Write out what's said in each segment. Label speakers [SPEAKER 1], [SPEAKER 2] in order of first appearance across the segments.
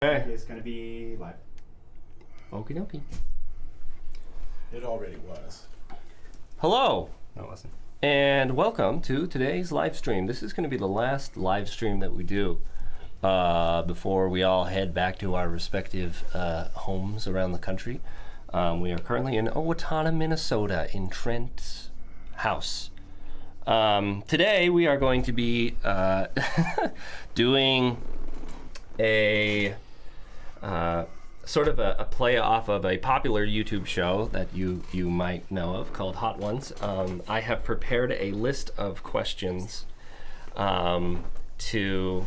[SPEAKER 1] Okay.
[SPEAKER 2] It's going to be live.
[SPEAKER 1] Okie dokie.
[SPEAKER 3] It already was.
[SPEAKER 1] Hello,
[SPEAKER 2] No, it wasn't.
[SPEAKER 1] and welcome to today's live stream. This is going to be the last live stream that we do before we all head back to our respective homes around the country. We are currently in Owatonna, Minnesota, in Trent's house. Today we are going to be doing a sort of a play off of a popular YouTube show that you might know of called Hot Ones. I have prepared a list of questions to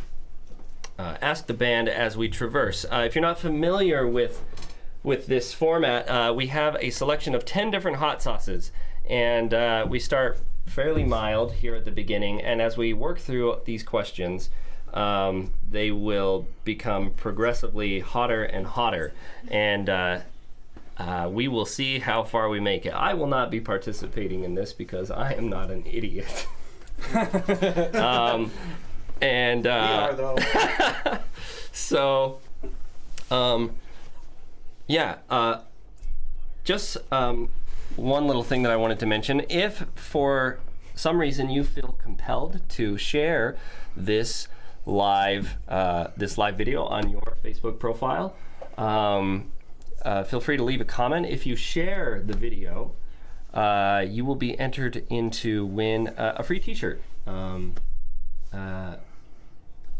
[SPEAKER 1] ask the band as we traverse. If you're not familiar with this format, we have a selection of 10 different hot sauces, and we start fairly mild here at the beginning, and as we work through these questions, they will become progressively hotter and hotter, and we will see how far we make it. I will not be participating in this because I am not an idiot. And
[SPEAKER 3] We are, though.
[SPEAKER 1] so, just one little thing that I wanted to mention. If for some reason you feel compelled to share this live video on your Facebook profile, feel free to leave a comment. If you share the video, you will be entered into win a free T-shirt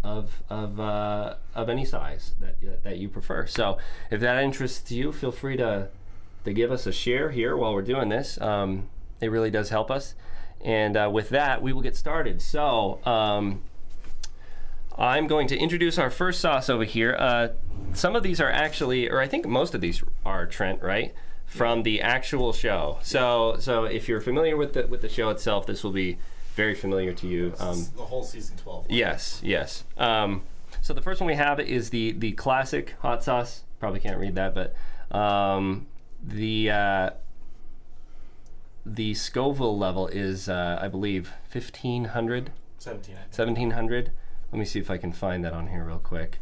[SPEAKER 1] of any size that you prefer. So if that interests you, feel free to give us a share here while we're doing this. It really does help us. And with that, we will get started. So I'm going to introduce our first sauce over here. Some of these are actually, or I think most of these are, Trent, right? From the actual show. So if you're familiar with the show itself, this will be very familiar to you.
[SPEAKER 3] The whole season 12.
[SPEAKER 1] Yes. So the first one we have is the classic hot sauce. Probably can't read that, but the Scoville level is, I believe, 1,500. 1,700. Let me see if I can find that on here real quick.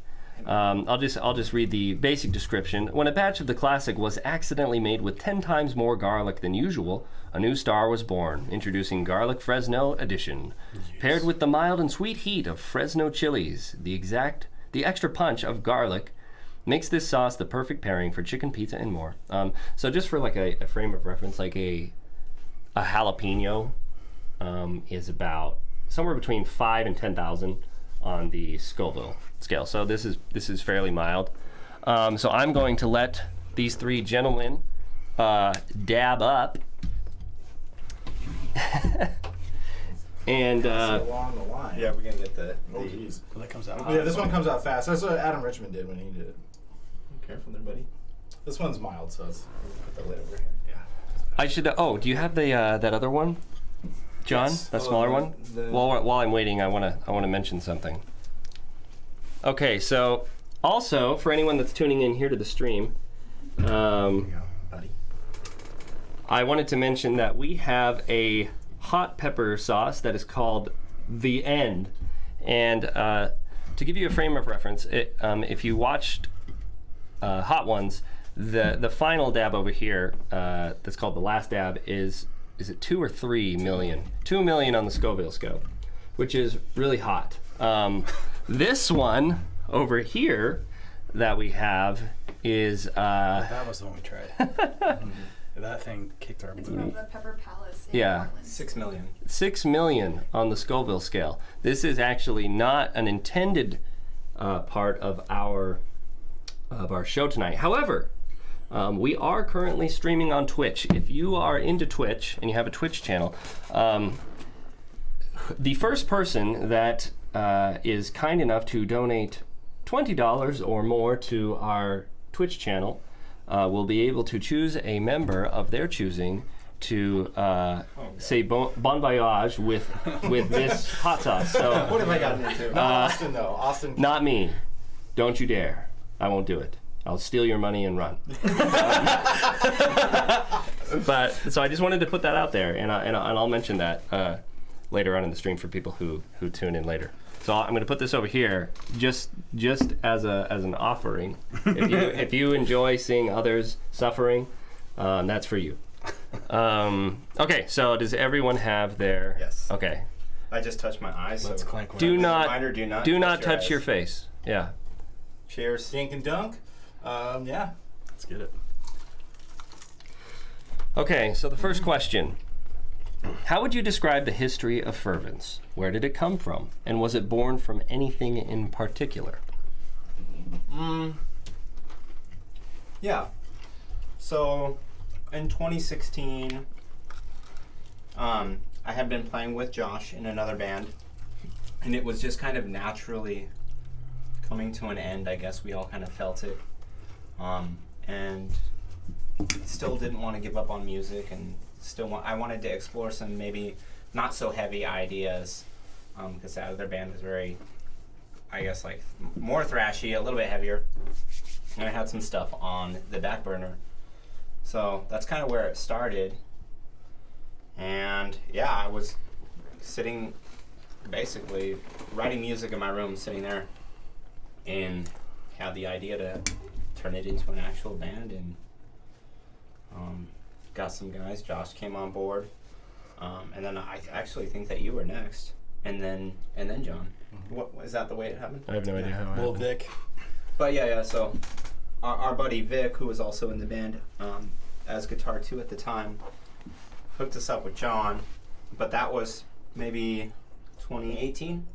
[SPEAKER 1] I'll just read the basic description. When a batch of the classic was accidentally made with 10 times more garlic than usual, a new star was born, introducing Garlic Fresno Edition. Yes. Paired with the mild and sweet heat of Fresno chilies, the extra punch of garlic makes this sauce the perfect pairing for chicken, pizza, and more. So just for like a frame of reference, like a jalapeno is about somewhere between 5 and 10,000 on the Scoville scale. So this is fairly mild. So I'm going to let these three gentlemen dab up. And
[SPEAKER 3] along the line.
[SPEAKER 2] Yeah, we're going to get the...
[SPEAKER 3] Oh, geez.
[SPEAKER 2] Well, that comes out.
[SPEAKER 3] Yeah, this one comes out fast. That's what Adam Richmond did when he did it.
[SPEAKER 2] Careful there, buddy.
[SPEAKER 3] This one's mild, so let's put the lid over here.
[SPEAKER 2] Yeah.
[SPEAKER 1] I should. Oh, do you have the that other one, John?
[SPEAKER 3] Yes.
[SPEAKER 1] That smaller one. While I'm waiting, I wanna mention something. Okay, so also for anyone that's tuning in here to the stream,
[SPEAKER 2] Here you go, buddy.
[SPEAKER 1] I wanted to mention that we have a hot pepper sauce that is called The End, and to give you a frame of reference, if you watched Hot Ones, the final dab over here that's called the last dab is it 2 or 3 million? 2 million on the Scoville scale, which is really hot. This one over here that we have is
[SPEAKER 4] that was the one we tried. That thing kicked our
[SPEAKER 5] It's
[SPEAKER 4] booty.
[SPEAKER 5] from the Pepper Palace in
[SPEAKER 1] Yeah.
[SPEAKER 5] Portland.
[SPEAKER 2] 6 million.
[SPEAKER 1] 6 million on the Scoville scale. This is actually not an intended part of our show tonight. However, we are currently streaming on Twitch. If you are into Twitch and you have a Twitch channel, the first person that is kind enough to donate $20 or more to our Twitch channel will be able to choose a member of their choosing to say bon voyage with this hot sauce. So,
[SPEAKER 3] What have I gotten into? Not Austin, though. Austin.
[SPEAKER 1] not me. Don't you dare. I won't do it. I'll steal your money and run. But so I just wanted to put that out there, and I'll mention that later on in the stream for people who tune in later. So I'm going to put this over here, just as an offering. If you enjoy seeing others suffering, that's for you. Okay, so does everyone have their?
[SPEAKER 2] Yes.
[SPEAKER 1] Okay.
[SPEAKER 2] I just touched my eyes.
[SPEAKER 4] Let's
[SPEAKER 2] so
[SPEAKER 4] clank one.
[SPEAKER 1] Do
[SPEAKER 4] up.
[SPEAKER 1] not
[SPEAKER 2] Reminder,
[SPEAKER 1] do not touch
[SPEAKER 2] eyes.
[SPEAKER 1] your face. Yeah.
[SPEAKER 2] Cheers.
[SPEAKER 3] Dink and dunk. Yeah.
[SPEAKER 4] Let's get it.
[SPEAKER 1] Okay, so the first question. How would you describe the history of Fervence? Where did it come from? And was it born from anything in particular?
[SPEAKER 2] Yeah. So, in 2016, I had been playing with Josh in another band, and it was just kind of naturally coming to an end. I guess we all kind of felt it, and still didn't want to give up on music, and I wanted to explore some maybe not so heavy ideas, because that other band was very, I guess, like more thrashy, a little bit heavier, and I had some stuff on the back burner. So that's kind of where it started. And yeah, I was sitting, basically writing music in my room, sitting there, and had the idea to turn it into an actual band, and got some guys. Josh came on board, and then I actually think that you were next, and then John. What is that the way it happened?
[SPEAKER 1] I have no idea how it
[SPEAKER 4] Well,
[SPEAKER 1] happened.
[SPEAKER 4] Vic.
[SPEAKER 2] But yeah. So our buddy Vic, who was also in the band as guitar 2 at the time, hooked us up with John. But that was maybe 2018.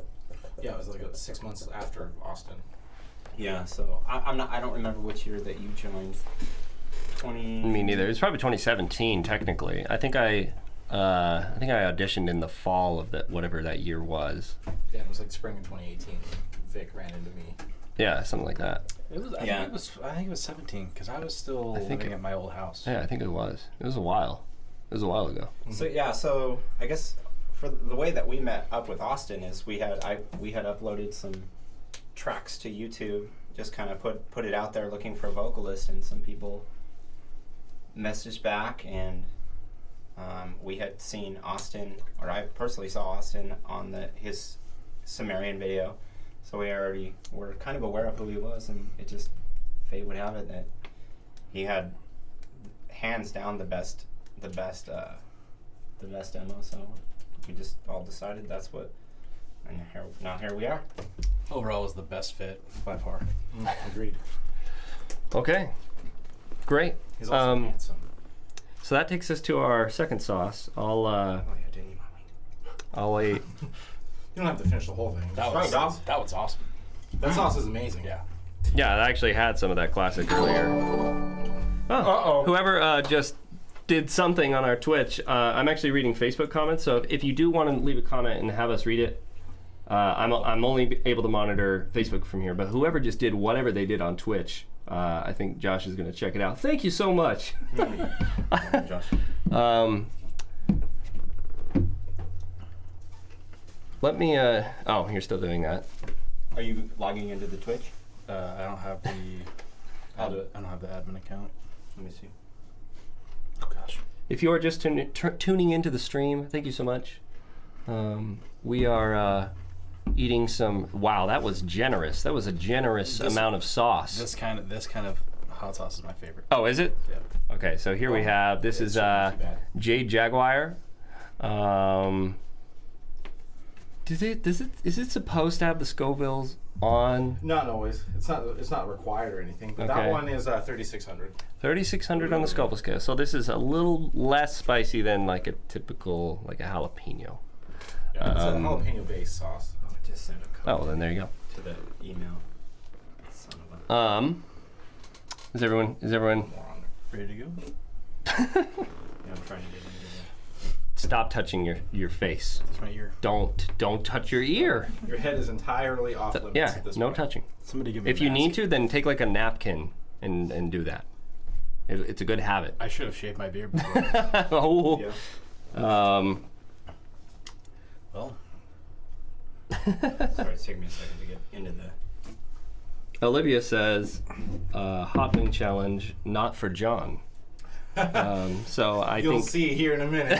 [SPEAKER 3] Yeah, it was like 6 months after Austin.
[SPEAKER 2] Yeah. So I don't remember which year that you joined. 20.
[SPEAKER 1] Me neither. It's probably 2017 technically. I think I auditioned in the fall of whatever that year was.
[SPEAKER 3] Yeah, it was like spring of 2018. Vic ran into me.
[SPEAKER 1] Yeah, something like that.
[SPEAKER 4] It was. I think it was 17 because I was still living at my old house.
[SPEAKER 1] Yeah, I think it was. It was a while. It was a while ago.
[SPEAKER 2] So yeah. So I guess for the way that we met up with Austin is we had uploaded some tracks to YouTube, just kind of put it out there looking for a vocalist, and some people messaged back, and we had seen Austin, or I personally saw Austin on his Sumerian video, so we already were kind of aware of who he was, and it just, fate would have it that he had hands down the best demo, so we just all decided that's what, and here we are.
[SPEAKER 4] Overall, it was the best fit by far.
[SPEAKER 3] Agreed.
[SPEAKER 1] Okay. Great.
[SPEAKER 3] He's also handsome.
[SPEAKER 1] So that takes us to our second sauce.
[SPEAKER 2] Oh yeah, didn't eat my wing.
[SPEAKER 1] I'll
[SPEAKER 3] You don't have to finish the whole thing.
[SPEAKER 4] That
[SPEAKER 2] Right,
[SPEAKER 4] was
[SPEAKER 2] Dom.
[SPEAKER 4] that was awesome.
[SPEAKER 3] That sauce is amazing.
[SPEAKER 4] Yeah.
[SPEAKER 1] Yeah, I actually had some of that classic earlier. Oh,
[SPEAKER 2] Uh-oh.
[SPEAKER 1] whoever just did something on our Twitch, I'm actually reading Facebook comments, so if you do want to leave a comment and have us read it, I'm only able to monitor Facebook from here, but whoever just did whatever they did on Twitch, I think Josh is going to check it out. Thank you so much.
[SPEAKER 2] Josh.
[SPEAKER 1] Let me, oh, you're still doing that.
[SPEAKER 2] Are you logging into the Twitch?
[SPEAKER 4] I don't have the.
[SPEAKER 2] I'll do it.
[SPEAKER 4] I don't have the admin account.
[SPEAKER 2] Let me see.
[SPEAKER 4] Oh gosh.
[SPEAKER 1] If you are just tuning into the stream, thank you so much. We are eating some. Wow, that was generous. That was a generous amount of sauce.
[SPEAKER 4] This kind of hot sauce is my favorite.
[SPEAKER 1] Oh, is it?
[SPEAKER 4] Yeah.
[SPEAKER 1] Okay, so here we have. This is
[SPEAKER 3] not too bad.
[SPEAKER 1] Jade Jaguar. Is it supposed to have the Scovilles on?
[SPEAKER 3] Not always. It's not required or anything. But
[SPEAKER 1] Okay.
[SPEAKER 3] that one is 3600.
[SPEAKER 1] 3,600 on the Scoville scale. So this is a little less spicy than like a typical, like a jalapeno.
[SPEAKER 3] Yeah, it's a jalapeno-based sauce.
[SPEAKER 2] Oh, I just sent a code
[SPEAKER 1] Oh, well, then there you go.
[SPEAKER 2] to the email. Son of a...
[SPEAKER 1] Is everyone?
[SPEAKER 3] Moron.
[SPEAKER 4] Ready to go?
[SPEAKER 2] Yeah, I'm trying to get into
[SPEAKER 1] Stop touching your face.
[SPEAKER 4] That's my ear.
[SPEAKER 1] Don't touch your ear.
[SPEAKER 3] Your head is entirely off limits
[SPEAKER 1] Yeah,
[SPEAKER 3] at this
[SPEAKER 1] no
[SPEAKER 3] point.
[SPEAKER 1] touching.
[SPEAKER 4] Somebody give me.
[SPEAKER 1] If
[SPEAKER 4] a
[SPEAKER 1] you
[SPEAKER 4] mask.
[SPEAKER 1] need to, then take like a napkin and do that. It's a good habit.
[SPEAKER 4] I should have shaved my beard before.
[SPEAKER 1] Oh.
[SPEAKER 2] Yeah.
[SPEAKER 4] Well,
[SPEAKER 2] Sorry, it's taking me a second to get into the...
[SPEAKER 1] Olivia says, hot wing challenge, not for John. So I
[SPEAKER 3] You'll
[SPEAKER 1] think
[SPEAKER 3] see here in a minute.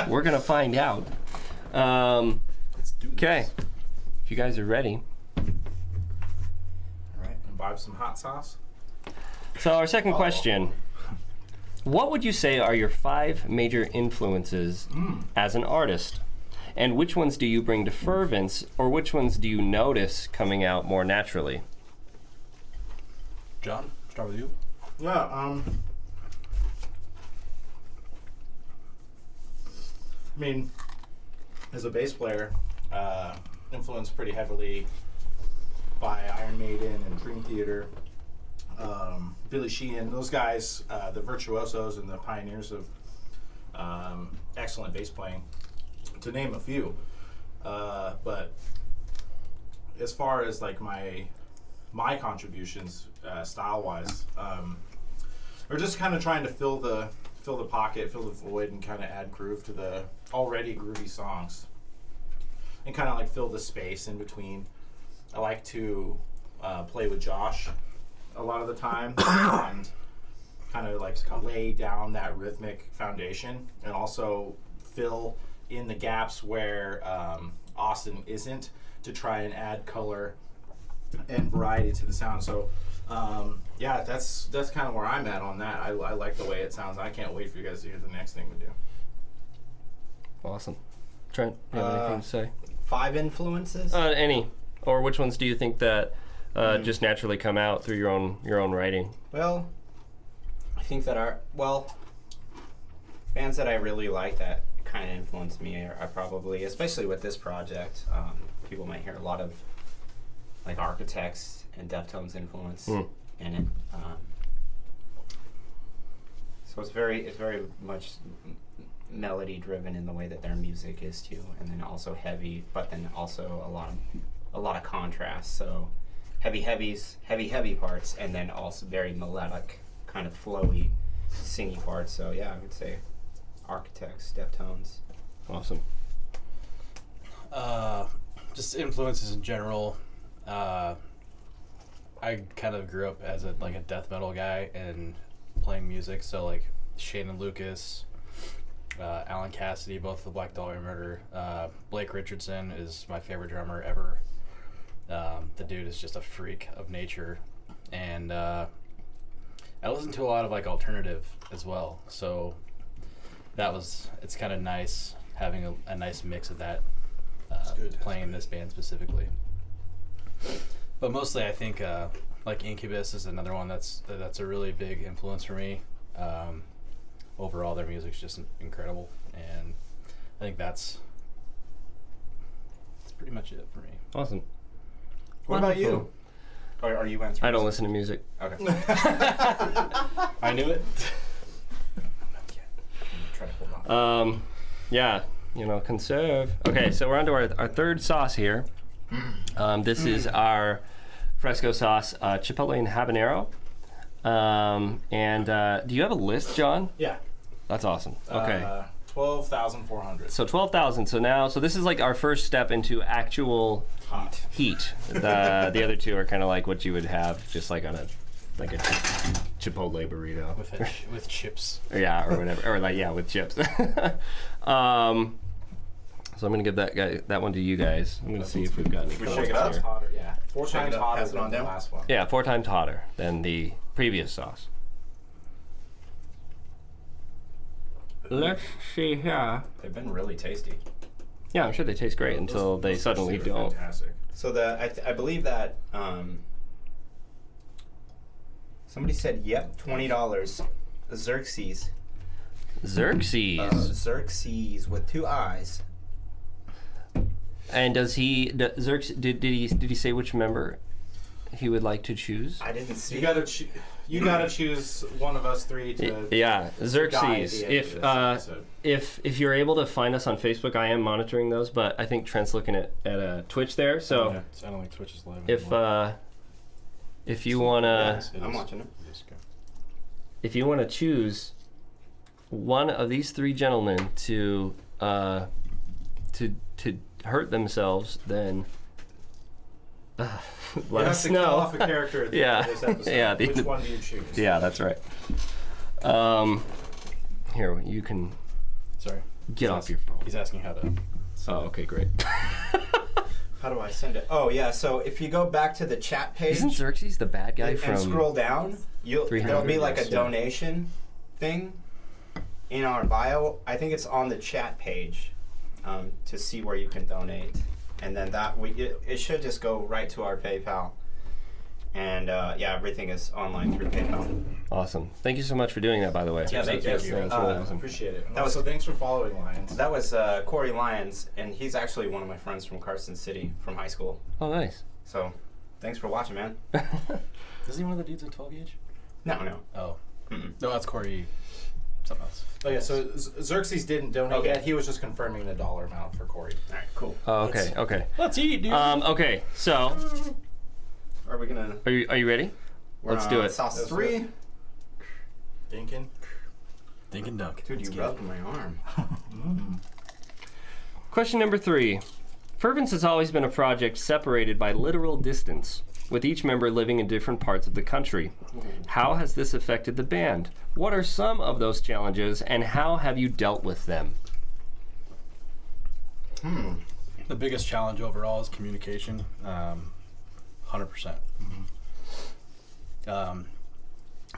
[SPEAKER 1] we're gonna find out.
[SPEAKER 4] let's do this.
[SPEAKER 1] Okay, if you guys are ready.
[SPEAKER 3] All right. Imbibe some hot sauce.
[SPEAKER 1] So our second question. What would you say are your 5 major influences as an artist? And which ones do you bring to Fervence, or which ones do you notice coming out more naturally?
[SPEAKER 4] John, start with you.
[SPEAKER 3] Yeah. I mean, as a bass player, influenced pretty heavily by Iron Maiden and Dream Theater, Billy Sheehan, those guys, the virtuosos and the pioneers of excellent bass playing, to name a few. But as far as like my contributions, style-wise, we're just kind of trying to fill the pocket, fill the void, and kind of add groove to the already groovy songs, and kind of like fill the space in between. I like to play with Josh a lot of the time and kind of like lay down that rhythmic foundation, and also fill in the gaps where Austin isn't, to try and add color and variety to the sound. So yeah, that's kind of where I'm at on that. I like the way it sounds. I can't wait for you guys to hear the next thing we do.
[SPEAKER 1] Awesome. Trent, you have anything to say?
[SPEAKER 2] 5 influences?
[SPEAKER 1] Any. Or which ones do you think that just naturally come out through your own writing?
[SPEAKER 2] Well, I think that bands that I really like that kind of influenced me are probably, especially with this project, people might hear a lot of like Architects and Deftones influence in it. So it's very much melody driven in the way that their music is too, and then also heavy, but then also a lot of contrast. So heavy parts, and then also very melodic, kind of flowy, singy parts. So yeah, I would say Architects, Deftones.
[SPEAKER 1] Awesome.
[SPEAKER 4] Just influences in general. I kind of grew up as a death metal guy and playing music, so like Shane and Lucas, Alan Cassidy, both the Black Dahlia Murder. Blake Richardson is my favorite drummer ever. The dude is just a freak of nature, and I listen to a lot of like alternative as well. So it's kind of nice having a nice mix of that, playing in this band specifically. But mostly, I think like Incubus is another one that's a really big influence for me. Overall, their music's just incredible, and I think that's pretty much it for me.
[SPEAKER 1] Awesome.
[SPEAKER 2] What about you? Or are you answering?
[SPEAKER 1] I don't listen to music.
[SPEAKER 2] Okay.
[SPEAKER 4] I knew it.
[SPEAKER 2] Try to hold on.
[SPEAKER 1] Yeah, conserve. Okay, so we're on to our third sauce here. This is our fresco sauce, chipotle and habanero. And do you have a list, John?
[SPEAKER 3] Yeah.
[SPEAKER 1] That's awesome. Okay.
[SPEAKER 3] 12,400.
[SPEAKER 1] So 12,000. So this is like our first step into actual heat. The other two are kind of like what you would have just like on a Chipotle burrito
[SPEAKER 4] with chips.
[SPEAKER 1] Yeah, or whatever, or with chips. So I'm gonna give that one to you guys. I'm gonna see if we've got any.
[SPEAKER 3] We shake it up. Hotter, yeah. 4 times hotter than the last one.
[SPEAKER 1] Yeah, 4 times hotter than the previous sauce. Let's see here.
[SPEAKER 2] They've been really tasty.
[SPEAKER 1] Yeah, I'm sure they taste great until they suddenly don't.
[SPEAKER 3] Fantastic.
[SPEAKER 2] So I believe that somebody said, yep, $20. Xerxes. Xerxes with 2 eyes.
[SPEAKER 1] And does he? Did he say which member he would like to choose?
[SPEAKER 2] I didn't see.
[SPEAKER 3] You gotta choose one of us 3 to.
[SPEAKER 1] Yeah, Xerxes. If you're able to find us on Facebook, I am monitoring those, but I think Trent's looking at Twitch there. So
[SPEAKER 4] yeah, I don't think Twitch is live.
[SPEAKER 1] If you wanna,
[SPEAKER 2] I'm watching it.
[SPEAKER 1] If you wanna choose one of these 3 gentlemen to hurt themselves, then let us know.
[SPEAKER 3] Call off a character at the end of this episode.
[SPEAKER 1] Yeah.
[SPEAKER 3] Which one do you choose?
[SPEAKER 1] Yeah, that's right. Here, you can.
[SPEAKER 4] Sorry.
[SPEAKER 1] Get off your phone.
[SPEAKER 4] He's asking how to.
[SPEAKER 1] Oh, okay, great.
[SPEAKER 2] How do I send it? Oh yeah, so if you go back to the chat page
[SPEAKER 1] Isn't Xerxes the bad guy
[SPEAKER 2] and
[SPEAKER 1] from?
[SPEAKER 2] scroll down, there'll be like a
[SPEAKER 3] yeah.
[SPEAKER 2] donation thing in our bio. I think it's on the chat page to see where you can donate, and then it should just go right to our PayPal. And yeah, everything is online through PayPal.
[SPEAKER 1] Awesome. Thank you so much for doing that, by the way.
[SPEAKER 2] Yeah, thank you.
[SPEAKER 1] That's really awesome.
[SPEAKER 3] Appreciate it.
[SPEAKER 2] That was-
[SPEAKER 3] So thanks for following Lions.
[SPEAKER 2] That was Corey Lyons, and he's actually one of my friends from Carson City from high school.
[SPEAKER 1] Oh, nice.
[SPEAKER 2] So, thanks for watching, man.
[SPEAKER 4] Is he one of the dudes in 12 gauge?
[SPEAKER 2] No.
[SPEAKER 4] Oh.
[SPEAKER 2] Mm-mm.
[SPEAKER 4] No, that's Corey. Something else.
[SPEAKER 3] Oh yeah, so Xerxes didn't donate
[SPEAKER 2] Okay.
[SPEAKER 3] yet. He was just confirming the dollar amount for Corey.
[SPEAKER 2] All right, cool.
[SPEAKER 1] Oh, okay.
[SPEAKER 4] Let's eat, dude.
[SPEAKER 1] Okay. So,
[SPEAKER 2] Are we gonna?
[SPEAKER 1] are you ready?
[SPEAKER 2] We're
[SPEAKER 1] Let's
[SPEAKER 2] on
[SPEAKER 1] do it.
[SPEAKER 2] Sauce
[SPEAKER 3] Let's
[SPEAKER 2] 3.
[SPEAKER 3] do Dinkin.
[SPEAKER 4] Dink and dunk.
[SPEAKER 2] Dude, you rubbed my arm.
[SPEAKER 1] Question number 3. Fervence has always been a project separated by literal distance, with each member living in different parts of the country. How has this affected the band? What are some of those challenges, and how have you dealt with them?
[SPEAKER 4] The biggest challenge overall is communication. 100%.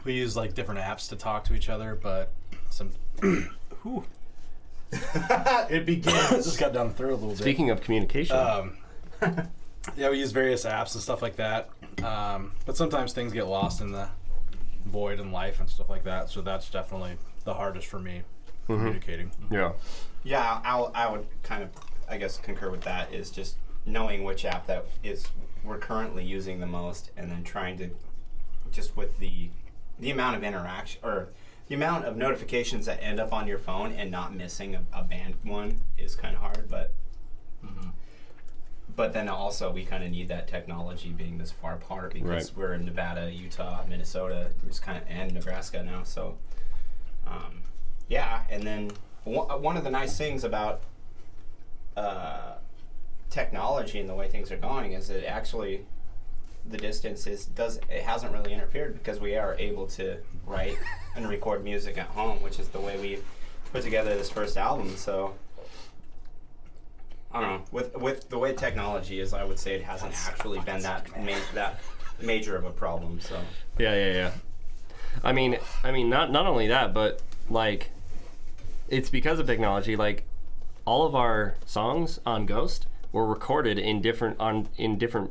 [SPEAKER 4] We use like different apps to talk to each other, but some.
[SPEAKER 3] It begins.
[SPEAKER 4] Just got down the throat a little bit.
[SPEAKER 1] Speaking of communication,
[SPEAKER 4] Yeah, we use various apps and stuff like that. But sometimes things get lost in the void in life and stuff like that. So that's definitely the hardest for me, communicating.
[SPEAKER 1] yeah.
[SPEAKER 2] Yeah, I would kind of, I guess, concur with that. Is just knowing which app that is we're currently using the most, and then trying to just with the amount of interaction or the amount of notifications that end up on your phone and not missing a band one is kind of hard. But then also we kind of need that technology being this far apart because
[SPEAKER 1] Right.
[SPEAKER 2] we're in Nevada, Utah, Minnesota, and Nebraska now. So yeah, and then one of the nice things about technology and the way things are going is that actually the distance it hasn't really interfered because we are able to write and record music at home, which is the way we put together this first album. So I don't know, with the way technology is, I would say it hasn't actually been that major of a problem. So
[SPEAKER 1] Yeah. I mean, not only that, but like, it's because of technology. Like, all of our songs on Ghost were recorded in different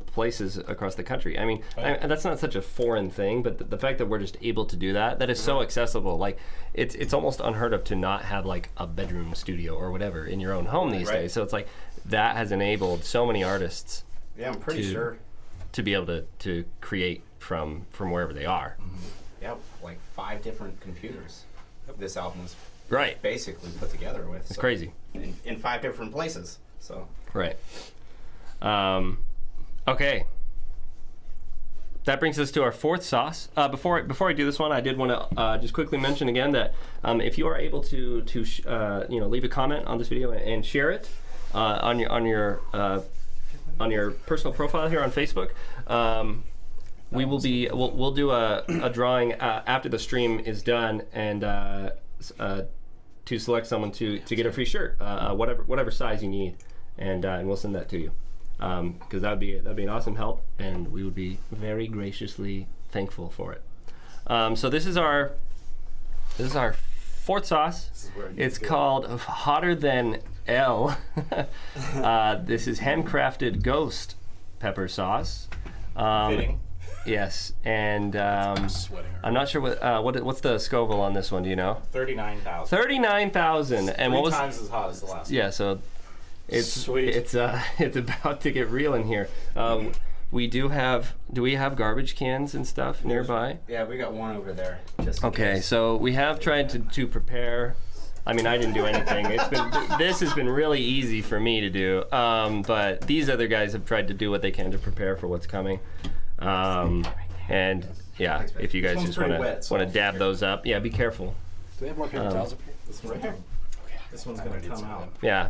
[SPEAKER 1] places across the country. I mean, that's not such a foreign thing, but the fact that we're just able to do that is so accessible. Like, it's almost unheard of to not have like a bedroom studio or whatever in your own home these days. So it's like that has enabled so many artists.
[SPEAKER 2] yeah, I'm pretty sure.
[SPEAKER 1] To be able to create from wherever they are.
[SPEAKER 2] Yeah, like 5 different computers. This album was
[SPEAKER 1] Right.
[SPEAKER 2] basically put together with.
[SPEAKER 1] It's crazy.
[SPEAKER 2] In 5 different places. So
[SPEAKER 1] Right. Okay. That brings us to our 4th sauce. Before I do this one, I did want to just quickly mention again that if you are able to leave a comment on this video and share it on your personal profile here on Facebook, we'll do a drawing after the stream is done, and to select someone to get a free shirt, whatever size you need, and we'll send that to you, because that'd be an awesome help, and we would be very graciously thankful for it. So this is our 4th sauce. It's called Hotter Than L. This is handcrafted ghost pepper sauce.
[SPEAKER 3] Fitting.
[SPEAKER 1] Yes, and
[SPEAKER 4] I'm sweating.
[SPEAKER 1] I'm not sure what's the Scoville on this one. Do you know?
[SPEAKER 3] 39,000.
[SPEAKER 1] 39,000. And what was?
[SPEAKER 3] 3 times as hot as the last one.
[SPEAKER 1] Yeah, so it's
[SPEAKER 3] Sweet.
[SPEAKER 1] it's about to get real in here. We do we have garbage cans and stuff nearby?
[SPEAKER 2] yeah, we got one over there. Just in
[SPEAKER 1] Okay,
[SPEAKER 2] case.
[SPEAKER 1] so we have tried to prepare. I mean, I didn't do anything. This has been really easy for me to do. But these other guys have tried to do what they can to prepare for what's coming. And yeah, if you guys
[SPEAKER 3] one's
[SPEAKER 1] just want
[SPEAKER 3] pretty wet, so
[SPEAKER 1] to dab those up, yeah, be careful.
[SPEAKER 4] Do we have more paper towels up here?
[SPEAKER 3] This one right here. This one's gonna come out.
[SPEAKER 1] Yeah,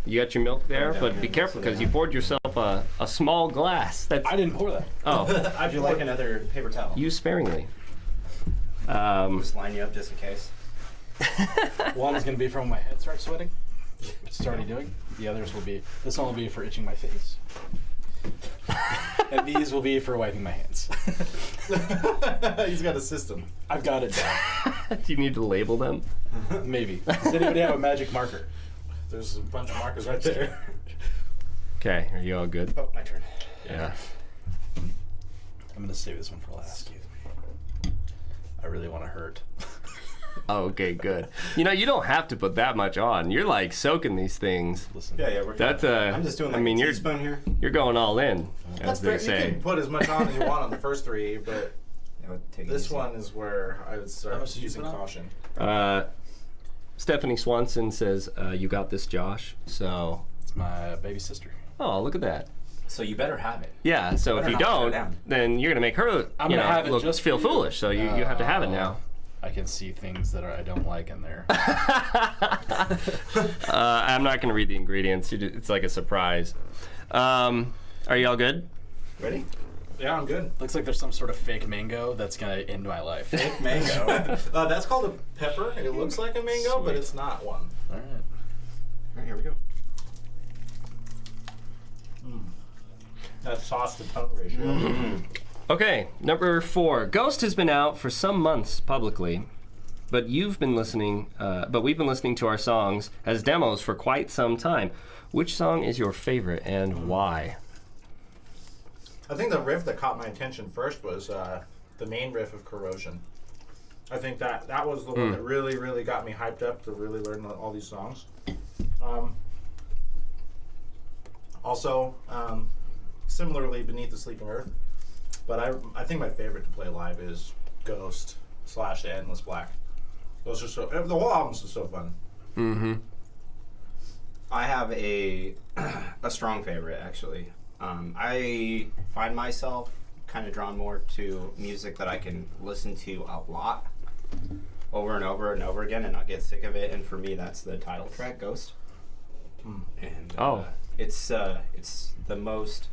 [SPEAKER 1] you got your milk there, but be careful because you poured yourself a small glass. That's
[SPEAKER 4] I didn't pour that.
[SPEAKER 1] oh,
[SPEAKER 2] Would you like another paper towel?
[SPEAKER 1] use sparingly.
[SPEAKER 2] Just line you up just in case.
[SPEAKER 4] One is gonna be from when my head starts sweating. Starting doing. The others will be. This one will be for itching my face. And these will be for wiping my hands.
[SPEAKER 3] He's got a system.
[SPEAKER 4] I've got it down.
[SPEAKER 1] Do you need to label them?
[SPEAKER 4] Maybe. Does anybody have a magic marker?
[SPEAKER 3] There's a bunch of markers right there.
[SPEAKER 1] Okay, are you all good?
[SPEAKER 2] Oh, my turn.
[SPEAKER 1] Yeah.
[SPEAKER 4] I'm gonna save this one for last. I really want to hurt.
[SPEAKER 1] Oh, okay, good. You know, you don't have to put that much on. You're like soaking these things.
[SPEAKER 4] Listen.
[SPEAKER 2] Yeah, we're
[SPEAKER 1] That's
[SPEAKER 2] I'm just doing like a teaspoon here.
[SPEAKER 1] You're going all in,
[SPEAKER 3] That's
[SPEAKER 1] as they
[SPEAKER 3] fair. You
[SPEAKER 1] say.
[SPEAKER 3] can put as much on as you want on the first three, but
[SPEAKER 2] Yeah, we'll take it
[SPEAKER 3] this
[SPEAKER 2] easy.
[SPEAKER 3] one is where I would
[SPEAKER 4] How
[SPEAKER 3] start
[SPEAKER 4] much did you
[SPEAKER 3] using
[SPEAKER 4] put on?
[SPEAKER 3] caution.
[SPEAKER 1] Stephanie Swanson says, "You got this, Josh." So,
[SPEAKER 4] It's my baby sister.
[SPEAKER 1] oh, look at that.
[SPEAKER 2] So you better have it.
[SPEAKER 1] Yeah. So if
[SPEAKER 2] Better
[SPEAKER 1] you
[SPEAKER 2] not put it
[SPEAKER 1] don't,
[SPEAKER 2] down.
[SPEAKER 1] then you're gonna make her,
[SPEAKER 4] I'm gonna have it just
[SPEAKER 1] feel
[SPEAKER 4] for you.
[SPEAKER 1] foolish. So you have to have it now.
[SPEAKER 4] I can see things that I don't like in there.
[SPEAKER 1] I'm not gonna read the ingredients. It's like a surprise. Are you all good?
[SPEAKER 3] Ready? Yeah, I'm good.
[SPEAKER 4] Looks like there's some sort of fake mango that's gonna end my life.
[SPEAKER 2] Fake mango.
[SPEAKER 3] That's called a pepper. It looks like a mango, but
[SPEAKER 4] Sweet.
[SPEAKER 3] it's not one.
[SPEAKER 4] All right.
[SPEAKER 2] All right, here we go.
[SPEAKER 3] That sauce to tongue ratio.
[SPEAKER 1] Okay, number 4. Ghost has been out for some months publicly, but we've been listening to our songs as demos for quite some time. Which song is your favorite and why?
[SPEAKER 3] I think the riff that caught my attention first was the main riff of Corrosion. I think that was the one that really, really got me hyped up to really learn all these songs. Also, similarly, Beneath the Sleeping Earth. But I think my favorite to play live is Ghost / Endless Black. Those are the whole album's just so fun.
[SPEAKER 1] Mm-hmm.
[SPEAKER 2] I have a strong favorite, actually. I find myself kind of drawn more to music that I can listen to a lot, over and over and over again, and not get sick of it. And for me, that's the title track, Ghost. And it's the most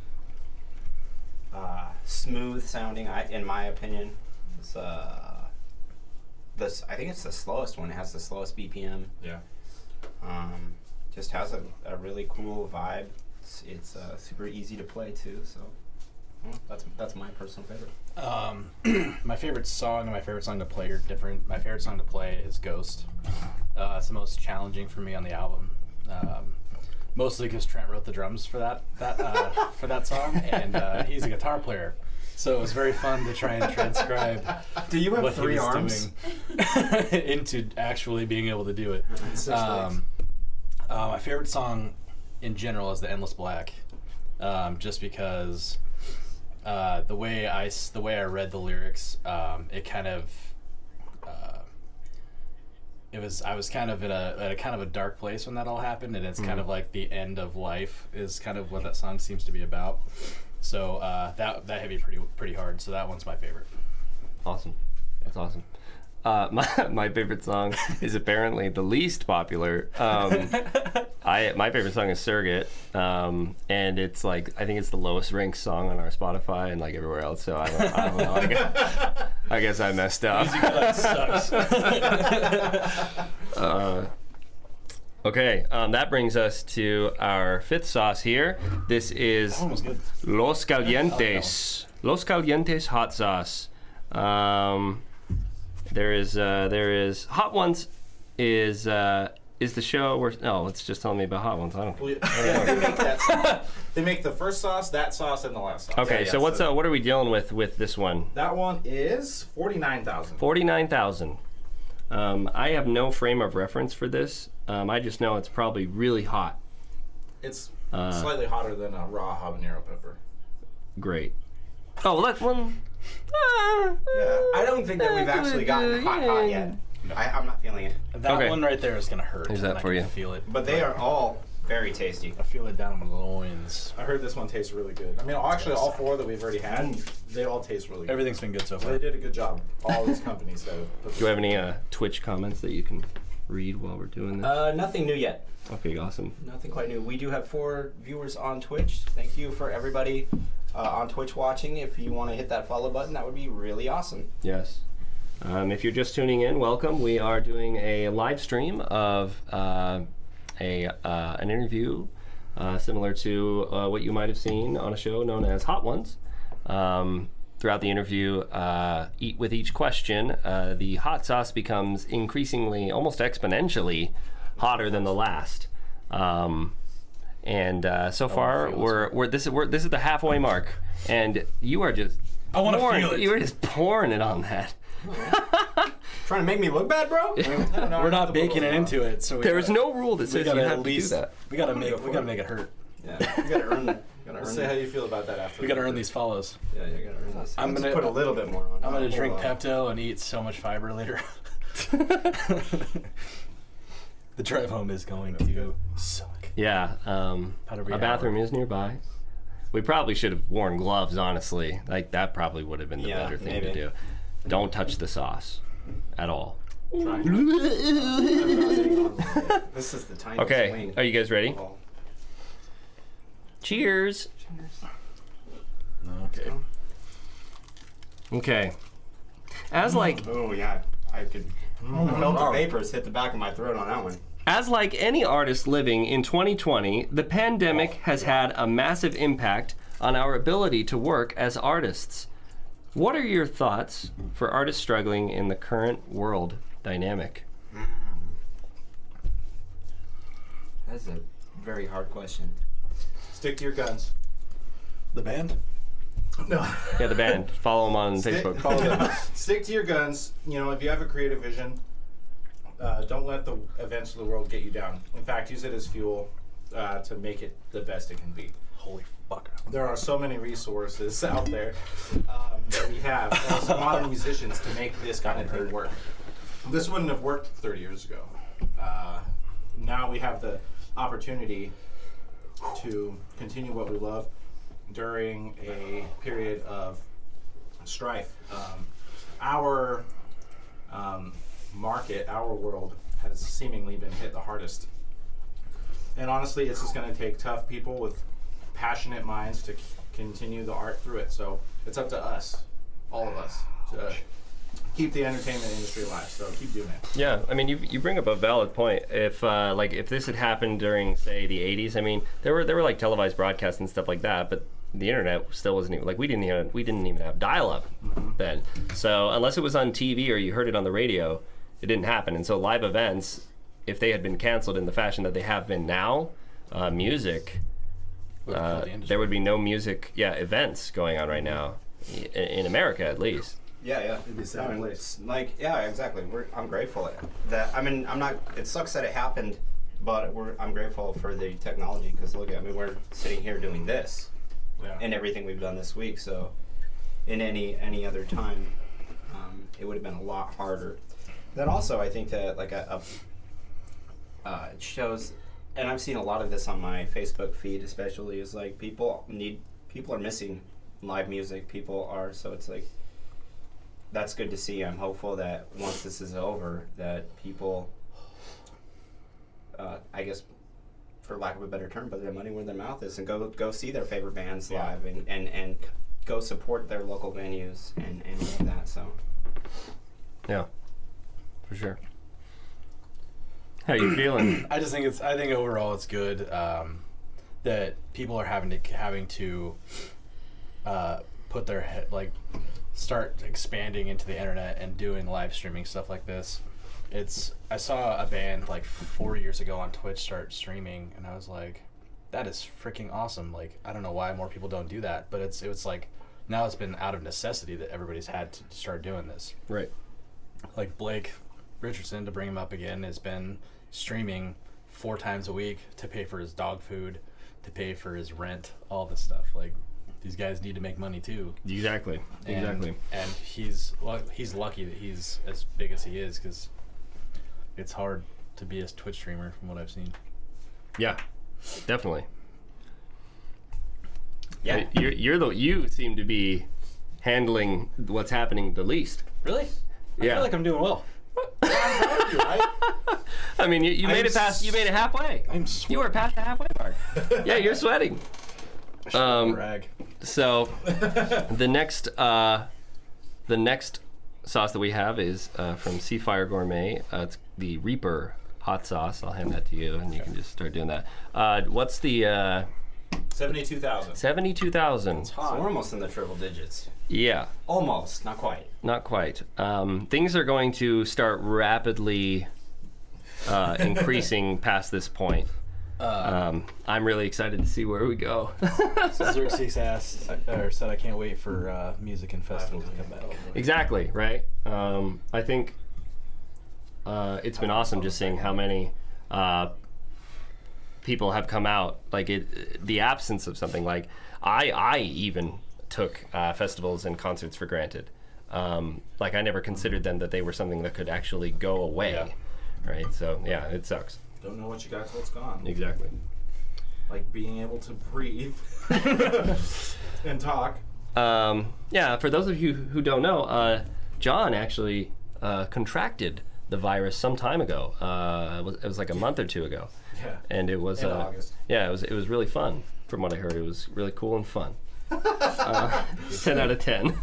[SPEAKER 2] smooth sounding, in my opinion. It's I think it's the slowest one. It has the slowest BPM.
[SPEAKER 3] Yeah.
[SPEAKER 2] Just has a really cool vibe. It's super easy to play too. So that's my personal favorite.
[SPEAKER 4] My favorite song and my favorite song to play are different. My favorite song to play is Ghost. It's the most challenging for me on the album. Mostly because Trent wrote the drums for that song, and he's a guitar player, so it was very fun to try and transcribe.
[SPEAKER 2] Do you have
[SPEAKER 4] what
[SPEAKER 2] 3
[SPEAKER 4] he was
[SPEAKER 2] arms?
[SPEAKER 4] doing into actually being able to do it.
[SPEAKER 2] 6 legs.
[SPEAKER 4] My favorite song in general is the Endless Black, just because the way I read the lyrics, it kind of. I was kind of at a kind of a dark place when that all happened, and it's kind of like the end of life is kind of what that song seems to be about. So that hit me pretty hard. So that one's my favorite.
[SPEAKER 1] Awesome. That's awesome. My favorite song is apparently the least popular. My favorite song is Surrogate, and it's like I think it's the lowest ranked song on our Spotify and like everywhere else. So I don't know. I guess I messed up.
[SPEAKER 4] Sucks.
[SPEAKER 1] Okay, that brings us to our 5th sauce here. This is
[SPEAKER 4] That one was good.
[SPEAKER 1] Los Calientes. Los Calientes hot sauce. There is Hot Ones is the show where it's just telling me about Hot Ones. I don't.
[SPEAKER 3] Well, yeah, they make that sauce. They make the first sauce, that sauce, and the last sauce.
[SPEAKER 1] Okay,
[SPEAKER 2] Yeah,
[SPEAKER 1] so
[SPEAKER 2] yeah,
[SPEAKER 1] what are we dealing with this one?
[SPEAKER 3] That one is 49,000.
[SPEAKER 1] 49,000. I have no frame of reference for this. I just know it's probably really hot.
[SPEAKER 3] It's slightly hotter than a raw habanero pepper.
[SPEAKER 1] Great. Oh, well, that one.
[SPEAKER 2] Yeah, I don't think that we've actually gotten hot yet. I'm not feeling it.
[SPEAKER 4] That
[SPEAKER 1] Okay.
[SPEAKER 4] one right there is gonna hurt.
[SPEAKER 1] Here's that
[SPEAKER 4] and I
[SPEAKER 1] for
[SPEAKER 4] can
[SPEAKER 1] you.
[SPEAKER 4] Feel it.
[SPEAKER 2] But they are all very tasty.
[SPEAKER 4] I feel it down in my loins.
[SPEAKER 3] I heard this one tastes really good. I mean, actually, all 4 that we've already had, they all taste really good.
[SPEAKER 4] Everything's been good so
[SPEAKER 3] They
[SPEAKER 4] far.
[SPEAKER 3] did a good job. All these companies that have put
[SPEAKER 1] Do you have any Twitch comments that you can read while we're doing this?
[SPEAKER 2] Nothing new yet.
[SPEAKER 1] Okay, awesome.
[SPEAKER 2] Nothing quite new. We do have 4 viewers on Twitch. Thank you for everybody on Twitch watching. If you want to hit that follow button, that would be really awesome.
[SPEAKER 1] Yes. If you're just tuning in, welcome. We are doing a live stream of an interview similar to what you might have seen on a show known as Hot Ones. Throughout the interview, with each question, the hot sauce becomes increasingly, almost exponentially, hotter than the last. So far, this is the halfway mark, and you are just you were just pouring it on that.
[SPEAKER 2] Trying to make me look bad, bro?
[SPEAKER 4] We're not baking it into it, so
[SPEAKER 1] there is no rule that says you have to do that.
[SPEAKER 4] We gotta make it hurt.
[SPEAKER 2] Yeah, you gotta earn it.
[SPEAKER 3] Let's say how you feel about that after.
[SPEAKER 4] We gotta earn these follows.
[SPEAKER 2] Yeah, you gotta earn this.
[SPEAKER 4] I'm gonna
[SPEAKER 2] put a little bit more on.
[SPEAKER 4] I'm gonna drink Pepto and eat so much fiber later. The drive home is going to suck.
[SPEAKER 1] Yeah, a bathroom is nearby. We probably should have worn gloves, honestly. Like, that probably would have been the better thing to do. Don't touch the sauce at all.
[SPEAKER 2] This is the tiniest
[SPEAKER 1] Okay,
[SPEAKER 2] wing.
[SPEAKER 1] are you guys ready? Cheers.
[SPEAKER 4] Okay.
[SPEAKER 1] Okay. As like
[SPEAKER 2] Oh yeah, I could felt the vapors hit the back of my throat on that one.
[SPEAKER 1] As like any artist living in 2020, the pandemic has had a massive impact on our ability to work as artists. What are your thoughts for artists struggling in the current world dynamic?
[SPEAKER 2] That's a very hard question.
[SPEAKER 3] Stick to your guns.
[SPEAKER 4] The band?
[SPEAKER 3] No.
[SPEAKER 1] Yeah, the band. Follow them on Facebook.
[SPEAKER 3] Follow them. Stick to your guns. You know, if you have a creative vision, don't let the events of the world get you down. In fact, use it as fuel to make it the best it can be.
[SPEAKER 4] Holy fuck.
[SPEAKER 3] There are so many resources out there that we have as modern musicians to make this kind of thing work. This wouldn't have worked 30 years ago. Now we have the opportunity to continue what we love during a period of strife. Our market, our world, has seemingly been hit the hardest. And honestly, it's just going to take tough people with passionate minds to continue the art through it. So it's up to us, all of us, to keep the entertainment industry alive. So keep doing it.
[SPEAKER 1] Yeah, I mean, you bring up a valid point. If if this had happened during, say, the 80s, I mean, there were like televised broadcasts and stuff like that, but the internet still wasn't even, like, we didn't even have dial-up then. So unless it was on TV or you heard it on the radio, it didn't happen. And so live events, if they had been canceled in the fashion that they have been now, music, there would be no music events going on right now in America, at least.
[SPEAKER 2] Yeah.
[SPEAKER 3] It'd be a sad place.
[SPEAKER 2] It's like, yeah, exactly. I'm grateful that. I mean, I'm not. It sucks that it happened, but I'm grateful for the technology because look, I mean, we're sitting here doing this, and everything we've done this week. So, in any other time, it would have been a lot harder. Then also, I think that like it shows, and I've seen a lot of this on my Facebook feed, especially, is like people are missing live music. So it's like. That's good to see. I'm hopeful that once this is over, that people, I guess, for lack of a better term, put their money where their mouth is and go see their favorite bands live and go support their local venues and do that. So,
[SPEAKER 1] yeah, for sure. How you feeling?
[SPEAKER 4] I think overall it's good that people are having to put their head start expanding into the internet and doing live streaming stuff like this. I saw a band like 4 years ago on Twitch start streaming, and I was like, that is freaking awesome. Like, I don't know why more people don't do that, but it was like now it's been out of necessity that everybody's had to start doing this.
[SPEAKER 1] Right.
[SPEAKER 4] Like Blake Richardson, to bring him up again, has been streaming 4 times a week to pay for his dog food, to pay for his rent, all this stuff. Like, these guys need to make money too.
[SPEAKER 1] Exactly.
[SPEAKER 4] And he's lucky that he's as big as he is, because it's hard to be a Twitch streamer from what I've seen.
[SPEAKER 1] Yeah, definitely.
[SPEAKER 2] yeah.
[SPEAKER 1] You seem to be handling what's happening the least.
[SPEAKER 4] Really? I feel like I'm doing well.
[SPEAKER 1] I mean, you made it past. You made it halfway.
[SPEAKER 4] I'm sweating.
[SPEAKER 1] You were past the halfway mark. Yeah, you're sweating.
[SPEAKER 4] Brag.
[SPEAKER 1] So the next sauce that we have is from Seafire Gourmet. It's the Reaper hot sauce. I'll hand that to you, and you can just start doing that. What's the
[SPEAKER 3] 72,000.
[SPEAKER 1] 72,000?
[SPEAKER 2] So we're almost in the triple digits.
[SPEAKER 1] Yeah.
[SPEAKER 2] Almost, not quite.
[SPEAKER 1] Not quite. Things are going to start rapidly increasing past this point. I'm really excited to see where we go.
[SPEAKER 4] Xerxes said I can't wait for music and festivals to come back.
[SPEAKER 1] Exactly, right? I think it's been awesome just seeing how many people have come out. Like the absence of something like I even took festivals and concerts for granted. Like I never considered them that they were something that could actually go away, right? So yeah, it sucks.
[SPEAKER 3] Don't know what you got till it's gone.
[SPEAKER 1] Exactly.
[SPEAKER 3] Like being able to breathe and talk.
[SPEAKER 1] Yeah, for those of you who don't know, John actually contracted the virus some time ago. It was like a month or two ago.
[SPEAKER 3] Yeah.
[SPEAKER 1] And it was
[SPEAKER 3] In August.
[SPEAKER 1] Yeah, it was really fun. From what I heard, it was really cool and fun. 10 out of 10.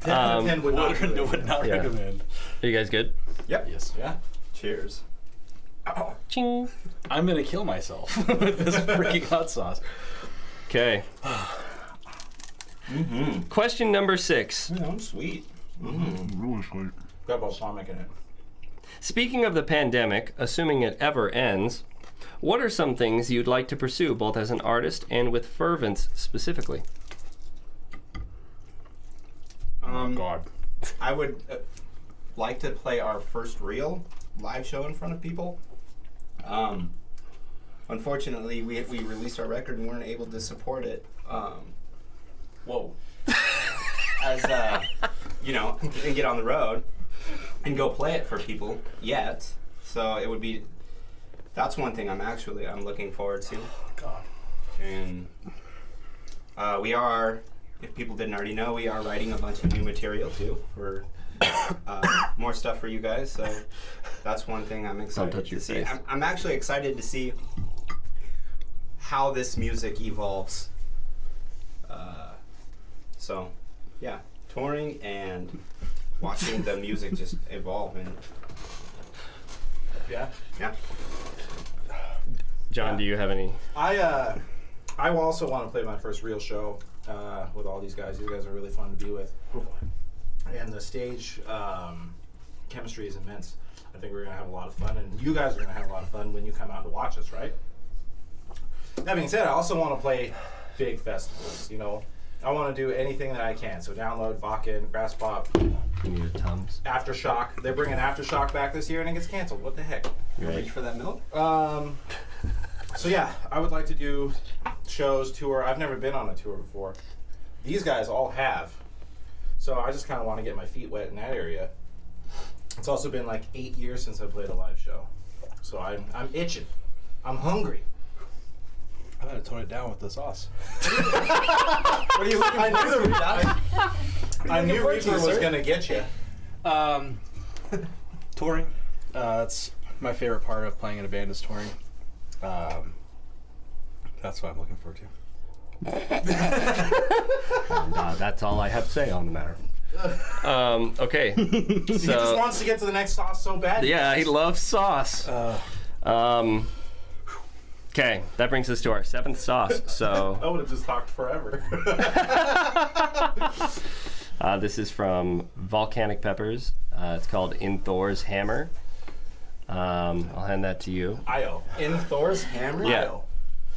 [SPEAKER 3] 10 out of 10 would not
[SPEAKER 4] recommend.
[SPEAKER 1] Are you guys good?
[SPEAKER 2] Yep.
[SPEAKER 4] Yes.
[SPEAKER 3] Yeah.
[SPEAKER 2] Cheers. Oh.
[SPEAKER 1] Ching.
[SPEAKER 4] I'm gonna kill myself with this freaking hot sauce.
[SPEAKER 1] Okay. Question number 6.
[SPEAKER 2] I'm sweet.
[SPEAKER 5] Really sweet.
[SPEAKER 3] Got balsamic in it.
[SPEAKER 1] Speaking of the pandemic, assuming it ever ends, what are some things you'd like to pursue, both as an artist and with Fervence specifically?
[SPEAKER 4] God.
[SPEAKER 2] I would like to play our first real live show in front of people. Unfortunately, we released our record and weren't able to support it.
[SPEAKER 3] Whoa.
[SPEAKER 2] As and get on the road and go play it for people yet. So it would be. That's one thing I'm looking forward to.
[SPEAKER 3] God.
[SPEAKER 2] And we are, if people didn't already know, we are writing a bunch of new material too for more stuff for you guys. So that's one thing I'm excited
[SPEAKER 1] touch
[SPEAKER 2] to
[SPEAKER 1] your
[SPEAKER 2] see.
[SPEAKER 1] face.
[SPEAKER 2] I'm actually excited to see how this music evolves. So yeah, touring and watching the music just evolve and
[SPEAKER 3] Yeah.
[SPEAKER 2] yeah.
[SPEAKER 1] John,
[SPEAKER 3] Yeah.
[SPEAKER 1] do you have any?
[SPEAKER 3] I also want to play my first real show with all these guys. These guys are really fun to be with. And the stage chemistry is immense. I think we're going to have a lot of fun, and you guys are going to have a lot of fun when you come out to watch us, right? That being said, I also want to play big festivals, you know. I want to do anything that I can. So Download, Bakken, Grass Pop,
[SPEAKER 1] Your Tums.
[SPEAKER 3] Aftershock. They're bringing Aftershock back this year, and it gets canceled. What the heck?
[SPEAKER 2] Reach for that milk?
[SPEAKER 3] So yeah, I would like to do shows, tour. I've never been on a tour before. These guys all have. So I just kind of want to get my feet wet in that area. It's also been like 8 years since I played a live show. So I'm itching. I'm hungry.
[SPEAKER 4] I gotta tone it down with the sauce.
[SPEAKER 2] What are you looking
[SPEAKER 3] I knew
[SPEAKER 2] forward
[SPEAKER 3] the
[SPEAKER 2] to?
[SPEAKER 3] I knew
[SPEAKER 2] forward to,
[SPEAKER 3] Reaper was
[SPEAKER 2] sir?
[SPEAKER 3] going to get you.
[SPEAKER 4] Touring. That's my favorite part of playing in a band is touring. That's what I'm looking forward to.
[SPEAKER 1] That's all I have to say on the matter. Okay.
[SPEAKER 3] He just wants to get to the next sauce so bad.
[SPEAKER 1] Yeah, he loves sauce. Okay, that brings us to our 7th sauce. So
[SPEAKER 3] I would have just talked forever.
[SPEAKER 1] this is from Volcanic Peppers. It's called In Thor's Hammer. I'll hand that to you.
[SPEAKER 3] Io.
[SPEAKER 2] In Thor's hammer?
[SPEAKER 1] Yeah.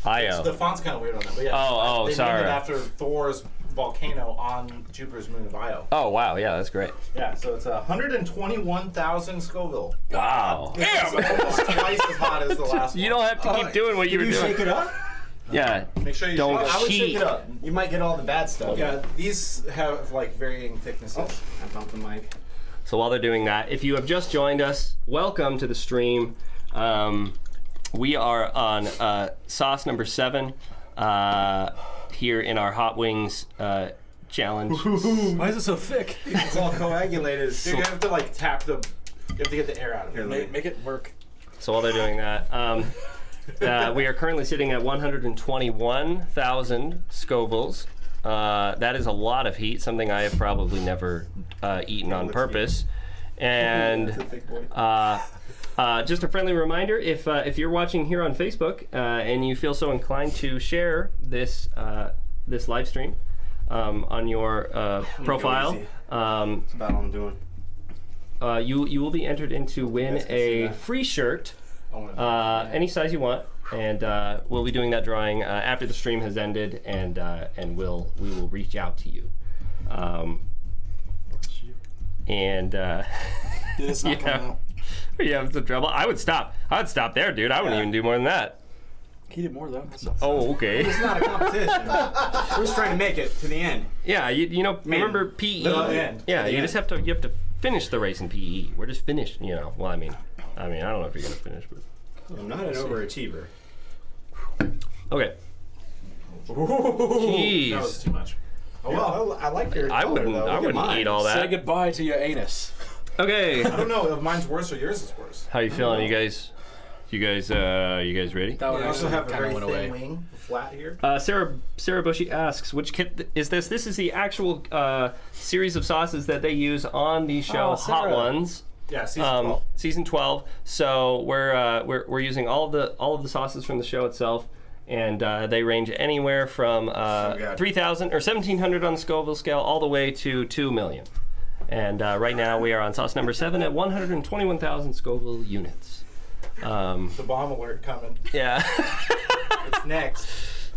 [SPEAKER 1] Io.
[SPEAKER 3] The font's kind of weird on that, but yeah.
[SPEAKER 1] Oh,
[SPEAKER 3] they
[SPEAKER 1] sorry.
[SPEAKER 3] named it after Thor's volcano on Jupiter's moon of Io.
[SPEAKER 1] Oh, wow. Yeah, that's great.
[SPEAKER 3] Yeah, so it's 121,000 Scoville.
[SPEAKER 1] Wow.
[SPEAKER 3] It's almost twice as hot as the last one.
[SPEAKER 1] You don't have to keep doing what you were
[SPEAKER 2] Did you
[SPEAKER 1] doing.
[SPEAKER 2] shake it up?
[SPEAKER 1] Yeah.
[SPEAKER 3] Make sure you
[SPEAKER 1] Don't
[SPEAKER 3] shake it
[SPEAKER 2] I
[SPEAKER 3] up.
[SPEAKER 2] would shake
[SPEAKER 1] Cheat.
[SPEAKER 2] it up. You might get all the bad stuff.
[SPEAKER 3] Yeah, these have like varying thicknesses.
[SPEAKER 2] Oh, I bumped the mic.
[SPEAKER 1] So while they're doing that, if you have just joined us, welcome to the stream. We are on sauce number 7 here in our Hot Wings challenge.
[SPEAKER 4] Why is it so thick?
[SPEAKER 2] It's all coagulated.
[SPEAKER 3] Dude, you have to like tap the. You have to get the air out of it.
[SPEAKER 4] Make it work.
[SPEAKER 1] So while they're doing that, we are currently sitting at 121,000 Scovilles. That is a lot of heat, something I have probably never eaten on purpose. And Just a friendly reminder: if you're watching here on Facebook and you feel so inclined to share this this live stream on your profile,
[SPEAKER 2] That's about all I'm doing.
[SPEAKER 1] you will be entered in to win a free shirt, any size you want, and we'll be doing that drawing after the stream has ended, and we will reach out to you. And
[SPEAKER 4] Did this not come out?
[SPEAKER 1] Are you having some trouble? I would stop there, dude. I wouldn't even do more than that.
[SPEAKER 4] He did more though.
[SPEAKER 1] Oh, okay.
[SPEAKER 2] It's not a competition. We're just trying to make it to the end.
[SPEAKER 1] Yeah, you know, remember PE?
[SPEAKER 3] The end.
[SPEAKER 1] Yeah,
[SPEAKER 2] The
[SPEAKER 1] you
[SPEAKER 2] end.
[SPEAKER 1] just have to finish the race in PE. We're just finished, you know. Well, I mean, I don't know if you're gonna finish, but
[SPEAKER 2] I'm not an overachiever.
[SPEAKER 1] okay.
[SPEAKER 3] That was
[SPEAKER 1] Jeez,
[SPEAKER 3] too much. Oh, well, I like your
[SPEAKER 1] I
[SPEAKER 3] color,
[SPEAKER 1] wouldn't.
[SPEAKER 3] though.
[SPEAKER 1] I
[SPEAKER 3] Look at
[SPEAKER 1] wouldn't
[SPEAKER 3] mine.
[SPEAKER 1] eat all
[SPEAKER 4] Say
[SPEAKER 1] that.
[SPEAKER 4] goodbye to your anus.
[SPEAKER 1] Okay.
[SPEAKER 3] I don't know if mine's worse or yours is worse.
[SPEAKER 1] How you feeling, you guys? You guys ready?
[SPEAKER 4] That one
[SPEAKER 3] I also
[SPEAKER 4] actually
[SPEAKER 3] have a
[SPEAKER 4] kind
[SPEAKER 3] very
[SPEAKER 4] of went
[SPEAKER 3] thin
[SPEAKER 4] away.
[SPEAKER 3] wing, flat here.
[SPEAKER 1] Sarah Bushy asks, which kit is this? This is the actual series of sauces that they use on the show
[SPEAKER 4] Oh,
[SPEAKER 1] Hot
[SPEAKER 4] Sarah.
[SPEAKER 1] Ones.
[SPEAKER 3] Yeah, season 12.
[SPEAKER 1] Season 12. So we're using all of the sauces from the show itself, and they range anywhere from 3,000 or 1,700 on the Scoville scale, all the way to 2 million. And right now we are on sauce number 7 at 121,000 Scoville units.
[SPEAKER 3] The bomb alert coming.
[SPEAKER 1] Yeah.
[SPEAKER 3] It's next.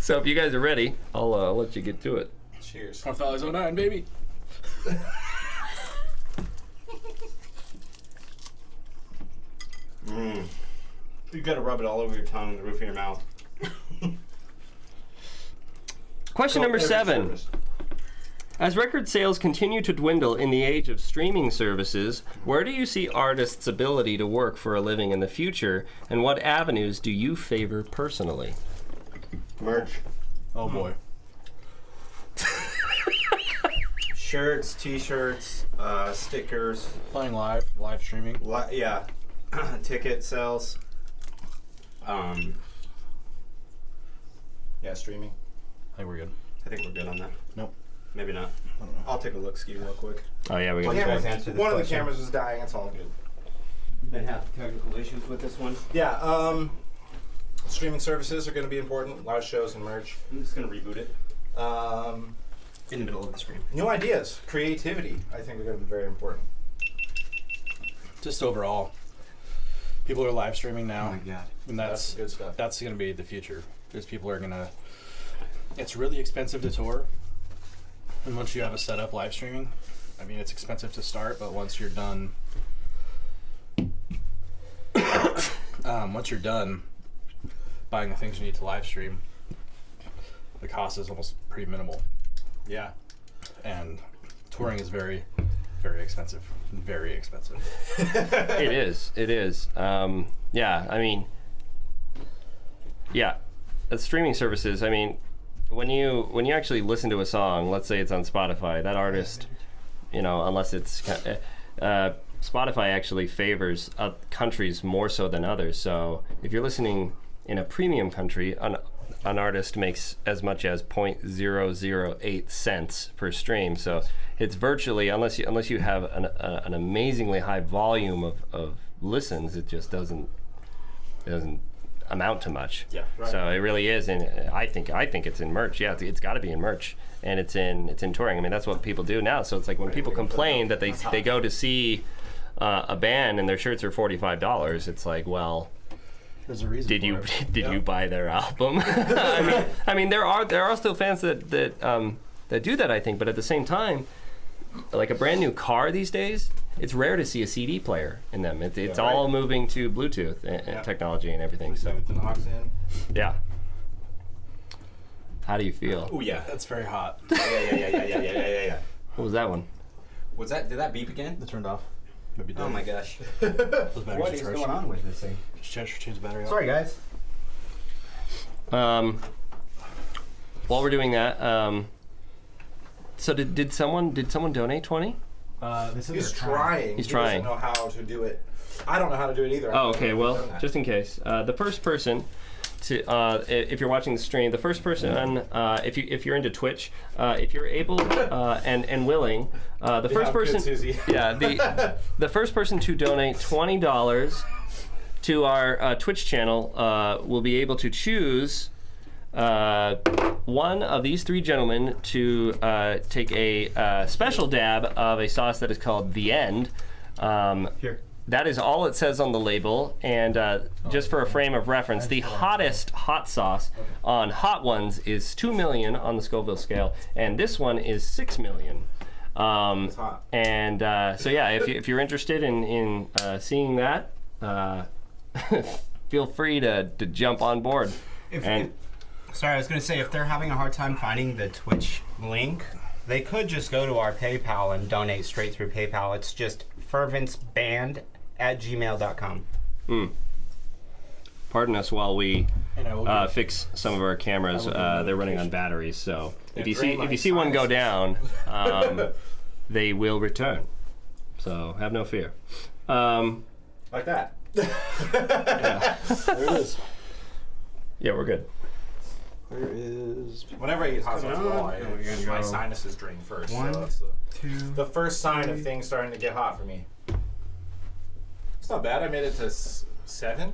[SPEAKER 1] So if you guys are ready, I'll let you get to it.
[SPEAKER 3] Cheers.
[SPEAKER 4] 1009, baby.
[SPEAKER 2] You gotta rub it all over your tongue and the roof of your mouth.
[SPEAKER 1] Question number
[SPEAKER 3] Every
[SPEAKER 1] 7.
[SPEAKER 3] service.
[SPEAKER 1] As record sales continue to dwindle in the age of streaming services, where do you see artists' ability to work for a living in the future, and what avenues do you favor personally?
[SPEAKER 2] Merch.
[SPEAKER 4] Oh boy.
[SPEAKER 2] Shirts, t-shirts, stickers,
[SPEAKER 4] Playing live streaming.
[SPEAKER 2] yeah, ticket sales.
[SPEAKER 3] Yeah, streaming.
[SPEAKER 4] I think we're good.
[SPEAKER 2] I think we're good on that.
[SPEAKER 4] Nope.
[SPEAKER 2] Maybe not. I'll take a look, ski real quick.
[SPEAKER 1] Oh yeah, we
[SPEAKER 2] Well,
[SPEAKER 1] got
[SPEAKER 2] yeah.
[SPEAKER 3] Cameras-
[SPEAKER 2] answer this
[SPEAKER 3] one of the
[SPEAKER 2] question.
[SPEAKER 3] cameras was dying. It's all good.
[SPEAKER 2] Been having technical issues with this one.
[SPEAKER 3] Yeah, streaming services are going to be important. Live shows and merch.
[SPEAKER 2] I'm just gonna reboot it
[SPEAKER 3] Um,
[SPEAKER 2] in the middle of the stream.
[SPEAKER 3] new ideas, creativity, I think are going to be very important.
[SPEAKER 4] Just overall, people are live streaming now,
[SPEAKER 2] god.
[SPEAKER 4] and
[SPEAKER 3] That's good stuff.
[SPEAKER 4] that's going to be the future. Because people are going to. It's really expensive to tour, and once you have a setup live streaming, I mean it's expensive to start, but once you're done, buying the things you need to live stream, the cost is almost pretty minimal.
[SPEAKER 3] Yeah.
[SPEAKER 4] And touring is very, very expensive. Very expensive.
[SPEAKER 1] It is. Yeah, I mean, yeah, streaming services. I mean, when you actually listen to a song, let's say it's on Spotify, that artist, you know, unless it's Spotify actually favors countries more so than others. So if you're listening in a premium country, an artist makes as much as 0.008 cents per stream. So it's virtually, unless you have an amazingly high volume of listens, it just doesn't amount to much.
[SPEAKER 3] Yeah, right.
[SPEAKER 1] So it really is, and I think it's in merch. Yeah, it's got to be in merch, and it's in touring. I mean, that's what people do now. So it's like when people complain that they go to see a band and their shirts are $45, it's like, well,
[SPEAKER 4] There's a reason.
[SPEAKER 1] did you
[SPEAKER 4] for it.
[SPEAKER 1] did you buy their album? I mean, there are still fans that do that, I think. But at the same time, like a brand new car these days, it's rare to see a CD player in them. It's
[SPEAKER 3] Yeah,
[SPEAKER 1] all
[SPEAKER 3] right.
[SPEAKER 1] moving to Bluetooth and technology and everything. So
[SPEAKER 3] With an aux in.
[SPEAKER 1] yeah. How do you feel?
[SPEAKER 2] Oh yeah.
[SPEAKER 4] That's very hot.
[SPEAKER 2] Yeah.
[SPEAKER 1] What was that one?
[SPEAKER 2] Was that? Did that beep again?
[SPEAKER 4] It turned off. Maybe
[SPEAKER 2] Oh my gosh.
[SPEAKER 4] Those batteries
[SPEAKER 2] What
[SPEAKER 4] are
[SPEAKER 2] is
[SPEAKER 4] charged.
[SPEAKER 2] going on with this thing?
[SPEAKER 4] Just change the battery out.
[SPEAKER 2] Sorry guys.
[SPEAKER 1] While we're doing that, so did someone donate 20?
[SPEAKER 3] He's trying.
[SPEAKER 1] He's
[SPEAKER 3] He
[SPEAKER 1] trying.
[SPEAKER 3] doesn't know how to do it. I don't know how to do it either.
[SPEAKER 1] Oh, okay. Well,
[SPEAKER 3] I've done that.
[SPEAKER 1] just in case, the first person to, if you're watching the stream, the first person, if you're into Twitch, if you're able and willing, the first
[SPEAKER 3] good,
[SPEAKER 1] person,
[SPEAKER 3] Susie.
[SPEAKER 1] yeah, the first person to donate $20 to our Twitch channel will be able to choose one of these three gentlemen to take a special dab of a sauce that is called The End.
[SPEAKER 2] Here.
[SPEAKER 1] That is all it says on the label, and just for a frame of reference, the hottest hot sauce on Hot Ones is 2 million on the Scoville scale, and this one is 6 million.
[SPEAKER 3] It's hot.
[SPEAKER 1] And so yeah, if you're interested in seeing that, feel free to jump on board.
[SPEAKER 2] Sorry, I was going to say, if they're having a hard time finding the Twitch link, they could just go to our PayPal and donate straight through PayPal. It's just fervenceband@gmail.com.
[SPEAKER 1] Pardon us while we fix some of our cameras. They're running on batteries, so if you see one go down, they will return. So have no fear.
[SPEAKER 3] Like that.
[SPEAKER 1] Yeah.
[SPEAKER 3] There it is.
[SPEAKER 1] Yeah, we're good.
[SPEAKER 4] Where is...
[SPEAKER 3] Whenever I eat hot sauce, my
[SPEAKER 2] go.
[SPEAKER 3] sinuses drain first.
[SPEAKER 2] One,
[SPEAKER 3] so that's
[SPEAKER 2] two,
[SPEAKER 3] the first sign of things starting to get hot for me. It's not bad. I made it to 7.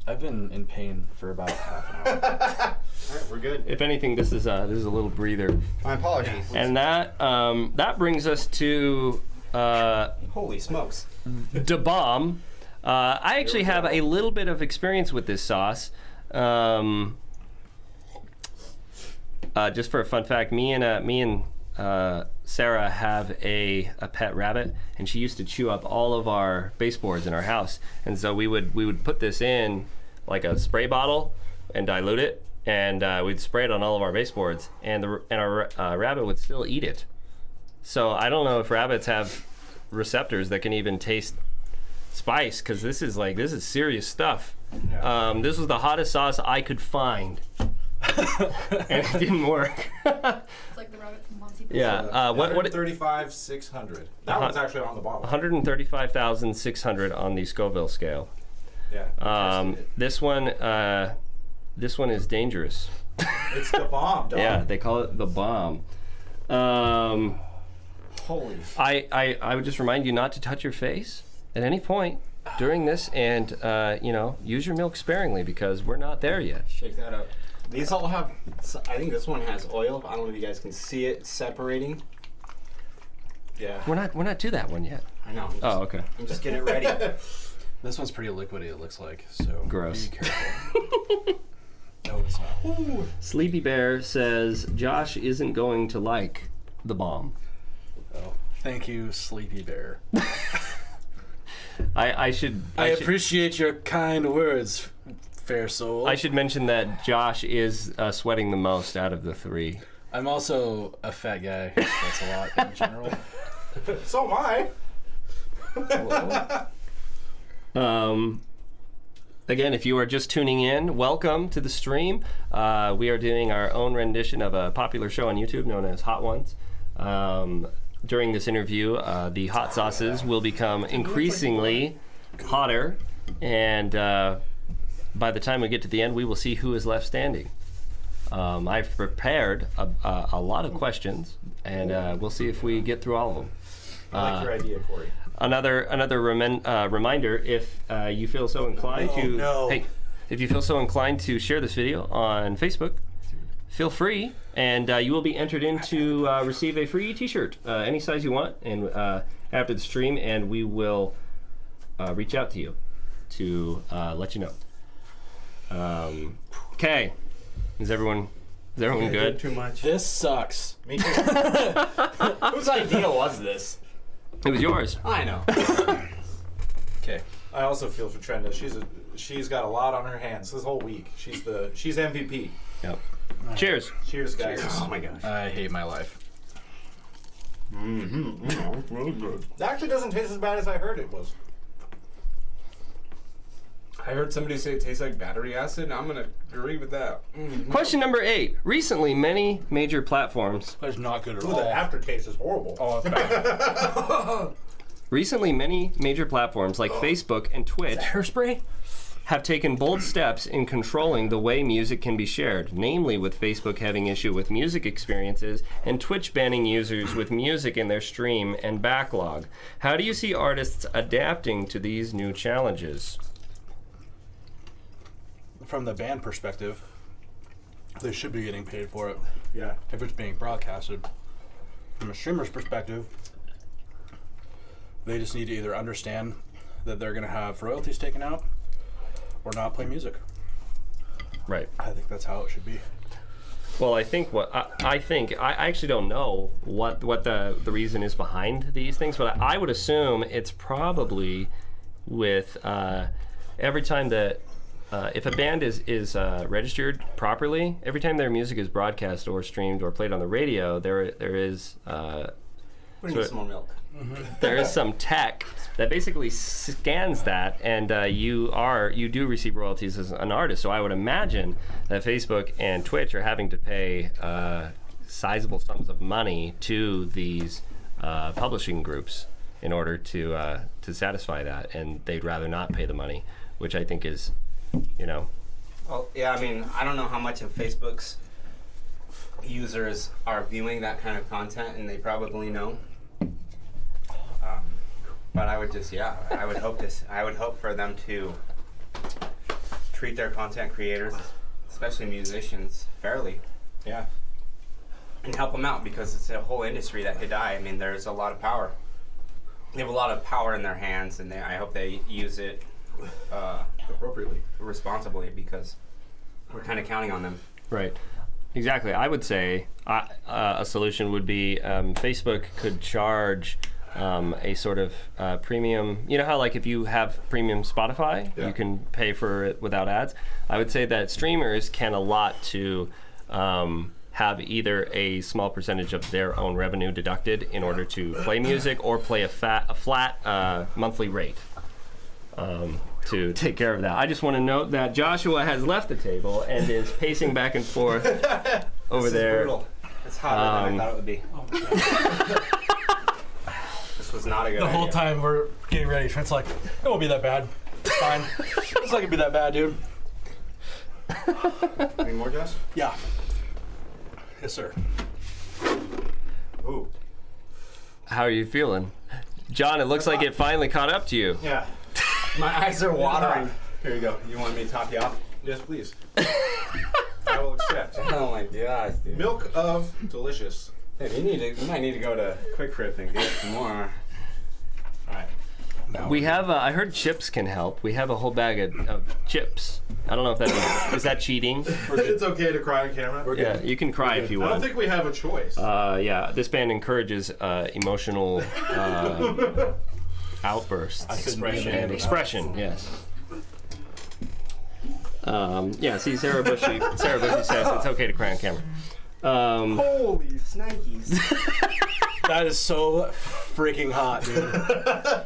[SPEAKER 4] I've been in pain for about half an hour.
[SPEAKER 2] All right, we're good.
[SPEAKER 1] If anything, this is a little breather.
[SPEAKER 2] My apologies.
[SPEAKER 1] And that brings us to
[SPEAKER 2] Holy smokes.
[SPEAKER 1] Da Bomb. I actually have a little bit of experience with this sauce. Just for a fun fact, me and Sarah have a pet rabbit, and she used to chew up all of our baseboards in our house. And so we would put this in like a spray bottle and dilute it, and we'd spray it on all of our baseboards, and our rabbit would still eat it. So I don't know if rabbits have receptors that can even taste spice, because this is serious stuff.
[SPEAKER 3] Yeah.
[SPEAKER 1] This was the hottest sauce I could find. And it didn't work.
[SPEAKER 5] It's like the rabbit from Monty Python.
[SPEAKER 1] Yeah. What?
[SPEAKER 3] 135,600. That one's actually on the bottle.
[SPEAKER 1] 135,600 on the Scoville scale.
[SPEAKER 3] Yeah. tested it.
[SPEAKER 1] This one is dangerous.
[SPEAKER 3] It's the bomb, dog.
[SPEAKER 1] Yeah, they call it the bomb.
[SPEAKER 3] Holy.
[SPEAKER 1] I would just remind you not to touch your face at any point during this, and use your milk sparingly, because we're not there yet.
[SPEAKER 2] Shake that up. These all have, I think this one has oil. I don't know if you guys can see it separating.
[SPEAKER 3] Yeah.
[SPEAKER 1] We're not to that one yet.
[SPEAKER 2] I know.
[SPEAKER 1] Oh, okay.
[SPEAKER 2] I'm just getting it ready.
[SPEAKER 4] This one's pretty liquidy, it looks like, so
[SPEAKER 1] Gross.
[SPEAKER 4] be careful. No, it's not.
[SPEAKER 1] Sleepy Bear says Josh isn't going to like the bomb.
[SPEAKER 4] Oh, thank you, Sleepy Bear.
[SPEAKER 1] I should
[SPEAKER 4] appreciate your kind words, fair soul.
[SPEAKER 1] I should mention that Josh is sweating the most out of the three.
[SPEAKER 4] I'm also a fat guy. That's a lot in general.
[SPEAKER 3] So am I.
[SPEAKER 1] Again, if you are just tuning in, welcome to the stream. We are doing our own rendition of a popular show on YouTube known as Hot Ones. During this interview, the hot sauces will become increasly hotter, and by the time we get to the end, we will see who is left standing. I've prepared a lot of questions, and we'll see if we get through all of them.
[SPEAKER 3] I like your idea, Corey.
[SPEAKER 1] Another reminder: if you feel so inclined if you feel so inclined to share this video on Facebook, feel free, and you will be entered in to receive a free T-shirt, any size you want, and after the stream, and we will reach out to you to let you know. Okay, is everyone good?
[SPEAKER 2] Too much.
[SPEAKER 4] This sucks.
[SPEAKER 3] Me too.
[SPEAKER 2] Whose idea was this?
[SPEAKER 1] It was yours.
[SPEAKER 2] I know.
[SPEAKER 4] Okay.
[SPEAKER 3] I also feel for Trenda. She's got a lot on her hands this whole week. She's MVP.
[SPEAKER 1] Yep. Cheers.
[SPEAKER 3] Cheers, guys.
[SPEAKER 2] Oh my gosh.
[SPEAKER 4] I hate my life.
[SPEAKER 2] It's really good.
[SPEAKER 3] It actually doesn't taste as bad as I heard it was.
[SPEAKER 6] I heard somebody say it tastes like battery acid, and I'm gonna agree with that.
[SPEAKER 1] Question number 8. Recently, many major platforms.
[SPEAKER 4] That's not good at
[SPEAKER 3] Ooh,
[SPEAKER 4] all.
[SPEAKER 3] the aftertaste is horrible.
[SPEAKER 4] Oh, it's bad.
[SPEAKER 1] Recently, many major platforms like Facebook and Twitch
[SPEAKER 4] Hairspray?
[SPEAKER 1] have taken bold steps in controlling the way music can be shared, namely with Facebook having issue with music experiences and Twitch banning users with music in their stream and backlog. How do you see artists adapting to these new challenges?
[SPEAKER 4] from the band perspective, they should be getting paid for it.
[SPEAKER 3] Yeah.
[SPEAKER 4] If it's being broadcasted. From a streamer's perspective, they just need to either understand that they're going to have royalties taken out or not play music.
[SPEAKER 1] Right.
[SPEAKER 4] I think that's how it should be.
[SPEAKER 1] Well, I think I actually don't know what the reason is behind these things, but I would assume it's probably with every time that if a band is registered properly, every time their music is broadcast or streamed or played on the radio, there is
[SPEAKER 2] We need some more milk.
[SPEAKER 1] there is some tech that basically scans that, and you do receive royalties as an artist. So I would imagine that Facebook and Twitch are having to pay sizable sums of money to these publishing groups in order to satisfy that, and they'd rather not pay the money, which I think is,
[SPEAKER 2] Well, yeah, I mean, I don't know how much of Facebook's users are viewing that kind of content, and they probably know. But I would just, I would hope for them to treat their content creators, especially musicians, fairly.
[SPEAKER 3] Yeah.
[SPEAKER 2] And help them out, because it's a whole industry that could die. I mean, there's a lot of power. They have a lot of power in their hands, and I hope they use it
[SPEAKER 3] Appropriately.
[SPEAKER 2] responsibly, because we're kind of counting on them.
[SPEAKER 1] right. Exactly. I would say a solution would be Facebook could charge a sort of premium. You know how, like, if you have premium Spotify, you can pay for it without ads? I would say that streamers can allot to have either a small percentage of their own revenue deducted in order to play music, or play a flat monthly rate to take care of that. I just want to note that Joshua has left the table and is pacing back and forth over there.
[SPEAKER 2] Brutal. It's hotter than I thought it would be. This was not a good
[SPEAKER 4] The
[SPEAKER 2] idea.
[SPEAKER 4] whole time we're getting ready, Trent's like, it won't be that bad. It's fine. It's not gonna be that bad, dude.
[SPEAKER 2] Any more, Josh?
[SPEAKER 4] Yeah. Yes, sir.
[SPEAKER 2] Ooh.
[SPEAKER 1] How are you feeling? John, it looks like it finally caught up to you.
[SPEAKER 3] Yeah.
[SPEAKER 2] My eyes are watering. Here you go. You want me to top you off?
[SPEAKER 3] Yes, please. I will accept.
[SPEAKER 2] Oh my gosh, dude.
[SPEAKER 3] Milk of delicious.
[SPEAKER 2] Hey, you might need to go to Quick Trip and get some more.
[SPEAKER 3] All right. Now
[SPEAKER 1] We have, I heard chips can help. We have a whole bag of chips. I don't know if that is that cheating?
[SPEAKER 3] it's okay to cry on camera.
[SPEAKER 1] Yeah, you can cry if you
[SPEAKER 3] I don't
[SPEAKER 1] want.
[SPEAKER 3] think we have a choice.
[SPEAKER 1] Yeah, this band encourages emotional outbursts.
[SPEAKER 3] Expression.
[SPEAKER 1] And expression, yes. Yeah, see, Sarah Bushy says it's okay to cry on camera.
[SPEAKER 2] Holy snikes.
[SPEAKER 4] That is so freaking hot, dude.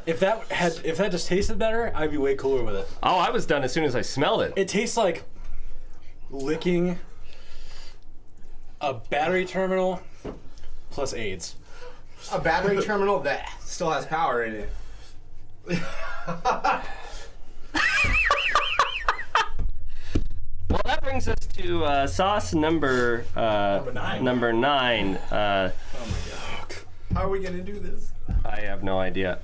[SPEAKER 4] If that just tasted better, I'd be way cooler with it.
[SPEAKER 1] Oh, I was done as soon as I smelled it.
[SPEAKER 4] It tastes like licking a battery terminal plus AIDS.
[SPEAKER 2] A battery terminal that still has power in it.
[SPEAKER 1] Well, that brings us to sauce number
[SPEAKER 3] nine.
[SPEAKER 1] Number 9.
[SPEAKER 3] How are we gonna do this?
[SPEAKER 1] I have no idea.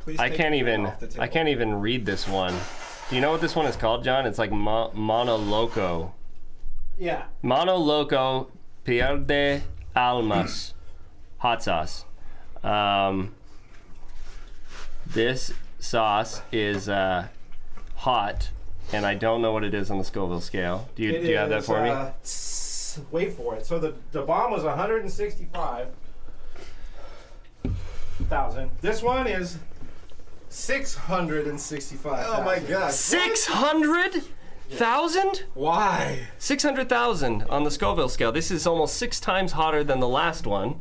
[SPEAKER 2] Please
[SPEAKER 1] I
[SPEAKER 2] take
[SPEAKER 1] can't
[SPEAKER 2] your
[SPEAKER 1] even.
[SPEAKER 2] off the table.
[SPEAKER 1] I can't even read this one. Do you know what this one is called, John? It's like Mono Loco.
[SPEAKER 3] Yeah.
[SPEAKER 1] Mono Loco Pierde Almas hot sauce. This sauce is hot, and I don't know what it is on the Scoville scale. Do you have that for me?
[SPEAKER 3] Wait for it. So the bomb was 165,000. This one is 665.
[SPEAKER 2] Oh my gosh.
[SPEAKER 1] 600,000?
[SPEAKER 2] Why?
[SPEAKER 1] 600,000 on the Scoville scale. This is almost 6 times hotter than the last one.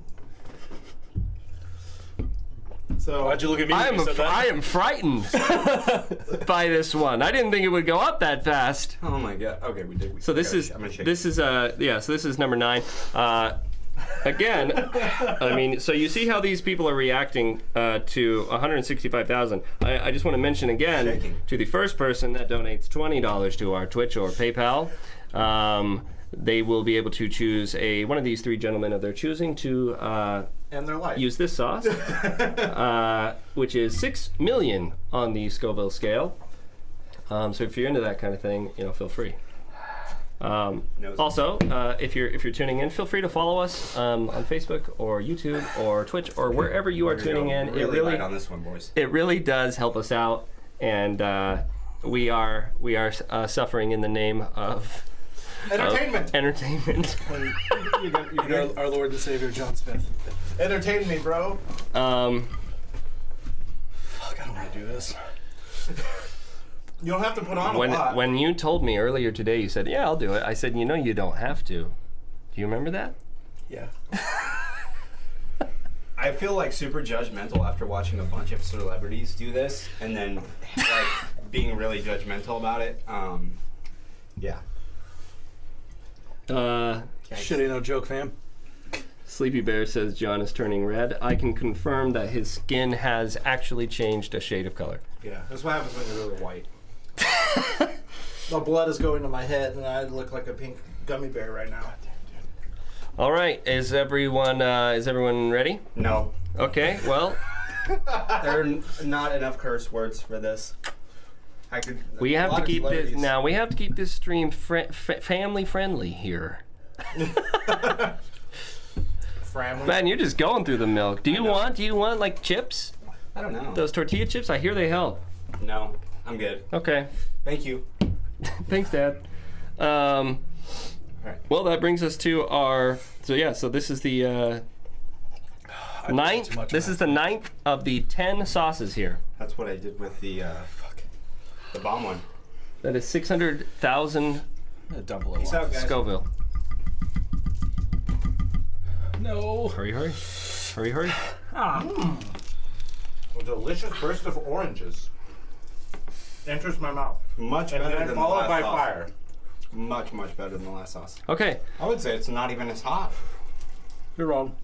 [SPEAKER 3] So
[SPEAKER 4] Why'd you look at me when you said that?
[SPEAKER 1] I am frightened by this one. I didn't think it would go up that fast.
[SPEAKER 2] Oh my god. Okay, we did.
[SPEAKER 1] So this is
[SPEAKER 2] I'm gonna shake
[SPEAKER 1] this is So this is number 9. Again, I mean, so you see how these people are reacting to 165,000. I just want to mention again
[SPEAKER 2] Shaking.
[SPEAKER 1] to the first person that donates $20 to our Twitch or PayPal. They will be able to choose one of these 3 gentlemen of their choosing to
[SPEAKER 3] and their life.
[SPEAKER 1] use this sauce, which is 6 million on the Scoville scale. So if you're into that kind of thing, feel free.
[SPEAKER 2] No,
[SPEAKER 1] Also, if you're tuning in, feel free to follow us on Facebook or YouTube or Twitch or wherever you are tuning in.
[SPEAKER 2] Really,
[SPEAKER 1] It really
[SPEAKER 2] light on this one, boys.
[SPEAKER 1] it really does help us out, and we are suffering in the name of
[SPEAKER 3] Entertainment.
[SPEAKER 1] entertainment.
[SPEAKER 4] You know, our Lord and Savior John Smith.
[SPEAKER 3] Entertain me, bro.
[SPEAKER 4] Fuck, I don't want to do this.
[SPEAKER 3] You don't have to put on a lot.
[SPEAKER 1] When you told me earlier today, you said, "Yeah, I'll do it." I said, "You don't have to." Do you remember that?
[SPEAKER 4] Yeah.
[SPEAKER 2] I feel like super judgmental after watching a bunch of celebrities do this, and then like being really judgmental about it. Yeah.
[SPEAKER 4] Shit ain't no joke, fam.
[SPEAKER 1] Sleepy Bear says John is turning red. I can confirm that his skin has actually changed a shade of color.
[SPEAKER 3] Yeah, that's what happens when you're really white. The blood is going to my head, and I look like a pink gummy bear right now.
[SPEAKER 1] All right, is everyone ready?
[SPEAKER 2] No.
[SPEAKER 1] Okay, well,
[SPEAKER 2] There are not enough curse words for this.
[SPEAKER 1] we have to keep this now. We have to keep this stream family friendly here. Man, you're just going through the milk. Do you want like chips?
[SPEAKER 2] I don't know.
[SPEAKER 1] Those tortilla chips? I hear they help.
[SPEAKER 2] No, I'm good.
[SPEAKER 1] Okay.
[SPEAKER 2] Thank you.
[SPEAKER 1] Thanks, Dad. Well, that brings us to our. So this is the ninth. This is the ninth of the 10 sauces here.
[SPEAKER 2] That's what I did with the bomb one.
[SPEAKER 1] That is 600,000
[SPEAKER 4] Dump a little.
[SPEAKER 3] Peace out, guys.
[SPEAKER 1] Scoville.
[SPEAKER 4] No.
[SPEAKER 1] Hurry.
[SPEAKER 3] A delicious burst of oranges enters my mouth.
[SPEAKER 2] Much
[SPEAKER 3] And
[SPEAKER 2] better
[SPEAKER 3] then
[SPEAKER 2] than the
[SPEAKER 3] followed
[SPEAKER 2] last
[SPEAKER 3] by
[SPEAKER 2] sauce.
[SPEAKER 3] fire.
[SPEAKER 2] Much better than the last sauce.
[SPEAKER 1] Okay.
[SPEAKER 2] I would say it's not even as hot.
[SPEAKER 4] You're wrong.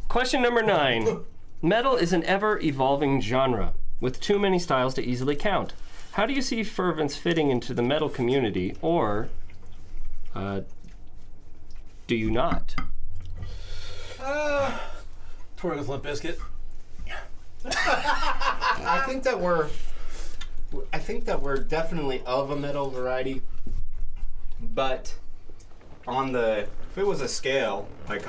[SPEAKER 1] Question number 9. Metal is an ever-evolving genre with too many styles to easily count. How do you see Fervence fitting into the metal community, or do you not?
[SPEAKER 4] Tour with Limp Bizkit.
[SPEAKER 2] I think that we're definitely of a metal variety, but if it was a scale, like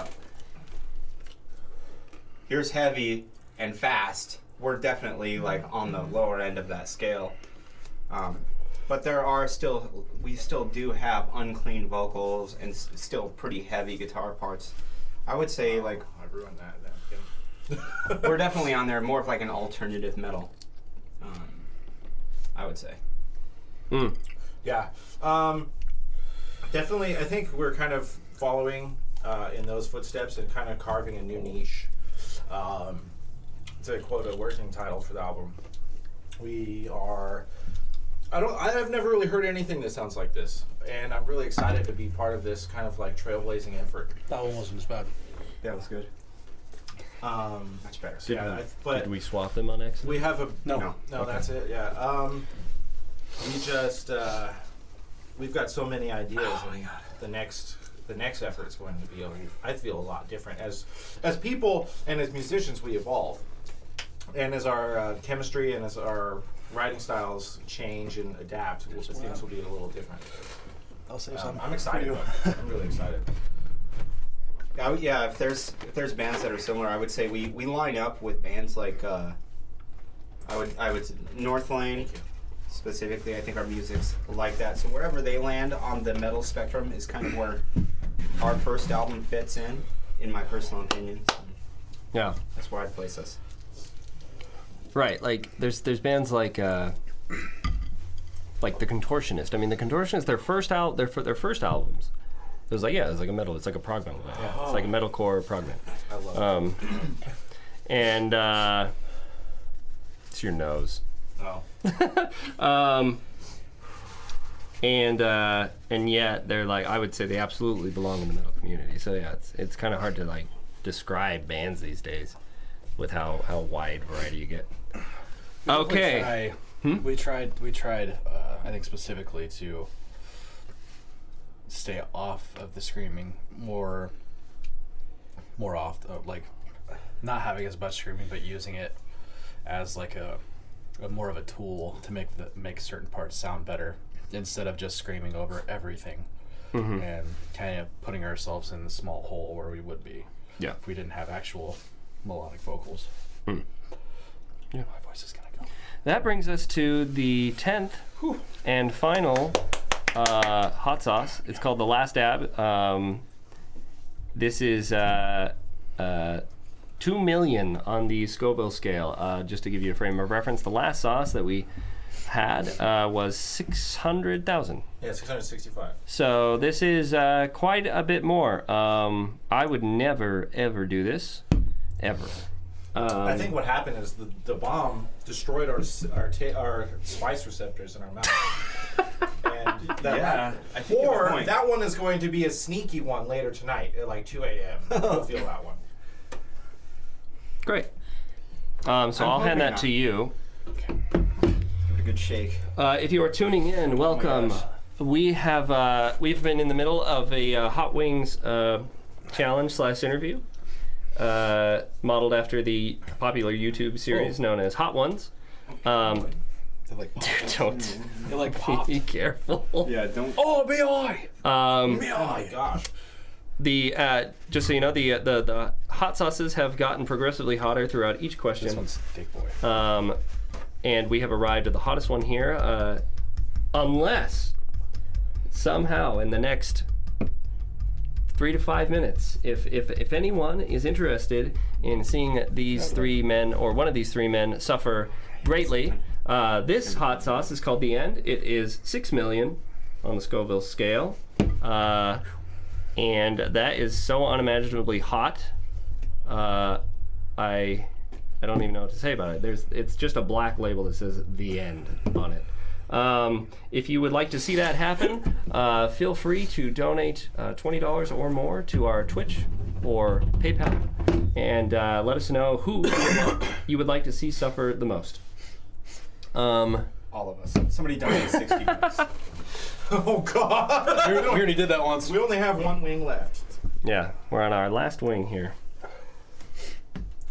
[SPEAKER 2] here's heavy and fast, we're definitely like on the lower end of that scale. But we still do have unclean vocals and still pretty heavy guitar parts. I would say like
[SPEAKER 3] I ruined that.
[SPEAKER 2] we're definitely on there, more of like an alternative metal. I would say.
[SPEAKER 3] Yeah. Definitely, I think we're kind of following in those footsteps and kind of carving a new niche. To quote a working title for the album, I've never really heard anything that sounds like this, and I'm really excited to be part of this kind of like trailblazing effort.
[SPEAKER 4] That one wasn't as bad.
[SPEAKER 2] That was good. Much better.
[SPEAKER 1] Did we swap them on accident?
[SPEAKER 3] We have a
[SPEAKER 4] No.
[SPEAKER 3] okay. That's it. Yeah. We just we've got so many ideas, and the next effort is going to be I feel a lot different as people and as musicians. We evolve, and as our chemistry and as our writing styles change and adapt, things will be a little different.
[SPEAKER 4] I'll say something.
[SPEAKER 3] I'm excited. I'm really excited.
[SPEAKER 2] Yeah, if there's bands that are similar, I would say we line up with bands like I would North Lane specifically. I think our music's like that. So wherever they land on the metal spectrum is kind of where our first album fits in my personal opinion. So
[SPEAKER 1] Yeah.
[SPEAKER 2] that's where I'd place us.
[SPEAKER 1] Right, like there's bands like the Contortionist. I mean, the Contortionist, their first albums, it was like a metal. It's like a prog metal band.
[SPEAKER 3] Yeah.
[SPEAKER 1] It's like a metalcore prog band.
[SPEAKER 3] I love
[SPEAKER 1] And it's your nose.
[SPEAKER 3] it.
[SPEAKER 1] And yet they're like, I would say they absolutely belong in the metal community. So yeah, it's kind of hard to like describe bands these days with how wide variety you get. Okay.
[SPEAKER 4] We tried. I think specifically to stay off of the screaming more often, like not having as much screaming, but using it as like a more of a tool to make certain parts sound better instead of just screaming over everything and kind of putting ourselves in the small hole where we would be if we didn't have actual melodic vocals. Yeah, my voice is gonna go.
[SPEAKER 1] That brings us to the 10th and final hot sauce. It's called the Last Dab. This is 2 million on the Scoville scale. Just to give you a frame of reference, the last sauce that we had was 600,000.
[SPEAKER 3] Yeah, 665.
[SPEAKER 1] So this is quite a bit more. I would never, ever do this. Ever.
[SPEAKER 3] I think what happened is the bomb destroyed our spice receptors in our mouth. And
[SPEAKER 2] I think you have a point.
[SPEAKER 3] that one is going to be a sneaky one later tonight at like 2 a.m. We'll feel that one.
[SPEAKER 1] Great. So I'll hand that to you.
[SPEAKER 2] Okay. Give it a good shake.
[SPEAKER 1] If you are tuning in, welcome. We've been in the middle of a Hot Wings challenge/interview, modeled after the popular YouTube series known as Hot Ones.
[SPEAKER 4] Like
[SPEAKER 1] Dude, don't.
[SPEAKER 4] They're like popped.
[SPEAKER 1] Be careful.
[SPEAKER 2] Yeah, don't.
[SPEAKER 4] Oh, B.I.
[SPEAKER 3] Oh my gosh.
[SPEAKER 1] The just so you know, the hot sauces have gotten progressively hotter throughout each question.
[SPEAKER 4] This one's thick boy.
[SPEAKER 1] And we have arrived at the hottest one here, unless somehow in the next 3 to 5 minutes, if anyone is interested in seeing these three men or one of these three men suffer greatly, this hot sauce is called The End. It is 6 million on the Scoville scale. And that is so unimaginably hot. I don't even know what to say about it. It's just a black label that says The End on it. If you would like to see that happen, feel free to donate $20 or more to our Twitch or PayPal, and let us know who you would like to see suffer the most.
[SPEAKER 2] All of us. Somebody donated 60 bucks.
[SPEAKER 3] Oh God!
[SPEAKER 4] We already did that once.
[SPEAKER 3] We only have one wing left.
[SPEAKER 1] Yeah, we're on our last wing here.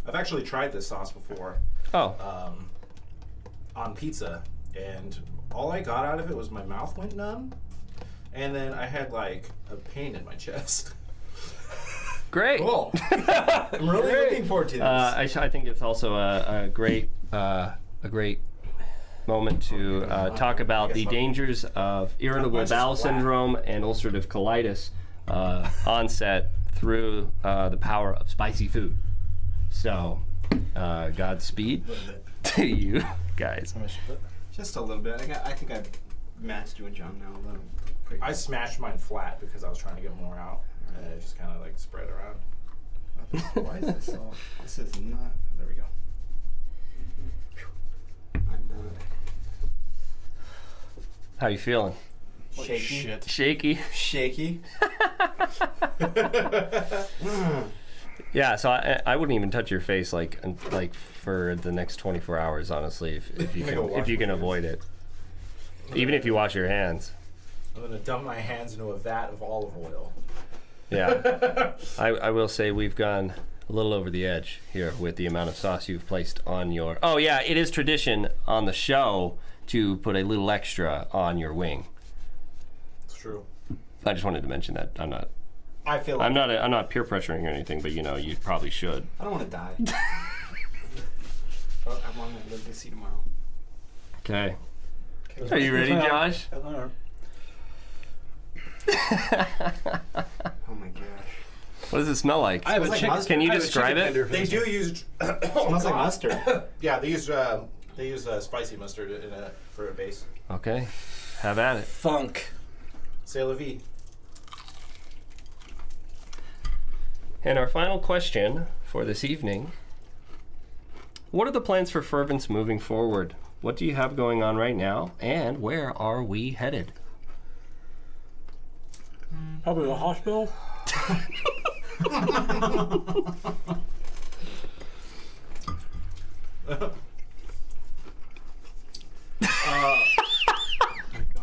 [SPEAKER 3] I've actually tried this sauce before.
[SPEAKER 1] Oh.
[SPEAKER 3] On pizza, and all I got out of it was my mouth went numb, and then I had like a pain in my chest.
[SPEAKER 1] Great.
[SPEAKER 2] Cool. I'm really looking forward to this.
[SPEAKER 1] I think it's also a great moment to talk about the dangers of irritable bowel syndrome and ulcerative colitis onset through the power of spicy food. So, Godspeed to you guys.
[SPEAKER 2] Just a little bit. I think I've matched you and John now a little.
[SPEAKER 3] I smashed mine flat because I was trying to get more out, and it just kind of like spread around.
[SPEAKER 2] Why is this all? This is not. There we go. I'm done.
[SPEAKER 1] How you feeling?
[SPEAKER 2] Shaky.
[SPEAKER 4] Shit.
[SPEAKER 1] Shaky.
[SPEAKER 2] Shaky.
[SPEAKER 1] Yeah, so I wouldn't even touch your face like for the next 24 hours, honestly, if you can avoid it. Even if you wash your hands.
[SPEAKER 3] I'm gonna dump my hands into a vat of olive oil.
[SPEAKER 1] Yeah, I will say we've gone a little over the edge here with the amount of sauce you've placed on your. Oh yeah, it is tradition on the show to put a little extra on your wing.
[SPEAKER 3] It's true.
[SPEAKER 1] I just wanted to mention that.
[SPEAKER 2] I feel like
[SPEAKER 1] I'm not peer pressuring or anything, but you know, you probably should.
[SPEAKER 2] I don't want to die. But I want to live to see tomorrow.
[SPEAKER 1] Okay. Are you ready, Josh?
[SPEAKER 2] Oh my gosh.
[SPEAKER 1] What does it smell like?
[SPEAKER 4] I have a
[SPEAKER 2] like
[SPEAKER 4] chicken.
[SPEAKER 2] mustard.
[SPEAKER 1] Can you
[SPEAKER 4] I have a
[SPEAKER 1] describe
[SPEAKER 4] chicken
[SPEAKER 1] it?
[SPEAKER 4] tender for
[SPEAKER 3] They
[SPEAKER 4] this
[SPEAKER 3] do
[SPEAKER 4] one.
[SPEAKER 3] use.
[SPEAKER 2] Smells like mustard.
[SPEAKER 3] Yeah, they use spicy mustard for a base.
[SPEAKER 1] Okay, have at it.
[SPEAKER 4] Funk.
[SPEAKER 3] C'est la vie.
[SPEAKER 1] And our final question for this evening: what are the plans for Fervence moving forward? What do you have going on right now, and where are we headed?
[SPEAKER 4] Probably the hospital.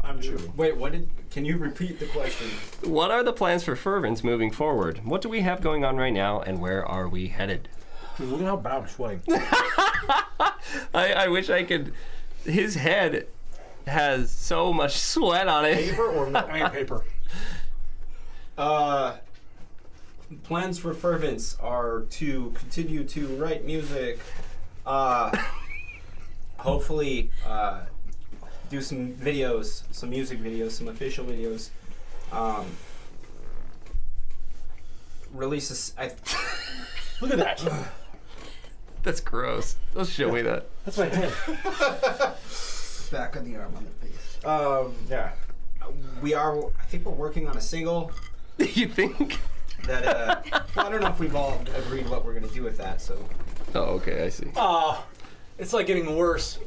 [SPEAKER 3] I'm chewing.
[SPEAKER 2] Wait, can you repeat the question?
[SPEAKER 1] What are the plans for Fervence moving forward? What do we have going on right now, and where are we headed?
[SPEAKER 4] Dude, look at how bad I'm sweating.
[SPEAKER 1] I wish I could. His head has so much sweat on it.
[SPEAKER 3] Paper or no?
[SPEAKER 4] I mean paper.
[SPEAKER 2] Plans for Fervence are to continue to write music. Hopefully, do some videos, some music videos, some official videos. Release
[SPEAKER 3] Look at that.
[SPEAKER 1] That's gross. Don't show me that.
[SPEAKER 3] That's my head.
[SPEAKER 2] back on the arm on the face.
[SPEAKER 3] Yeah.
[SPEAKER 2] I think we're working on a single
[SPEAKER 1] You think?
[SPEAKER 2] that, well, I don't know if we've all agreed what we're going to do with that, so.
[SPEAKER 1] Oh, okay, I see.
[SPEAKER 4] Oh, it's like getting worse.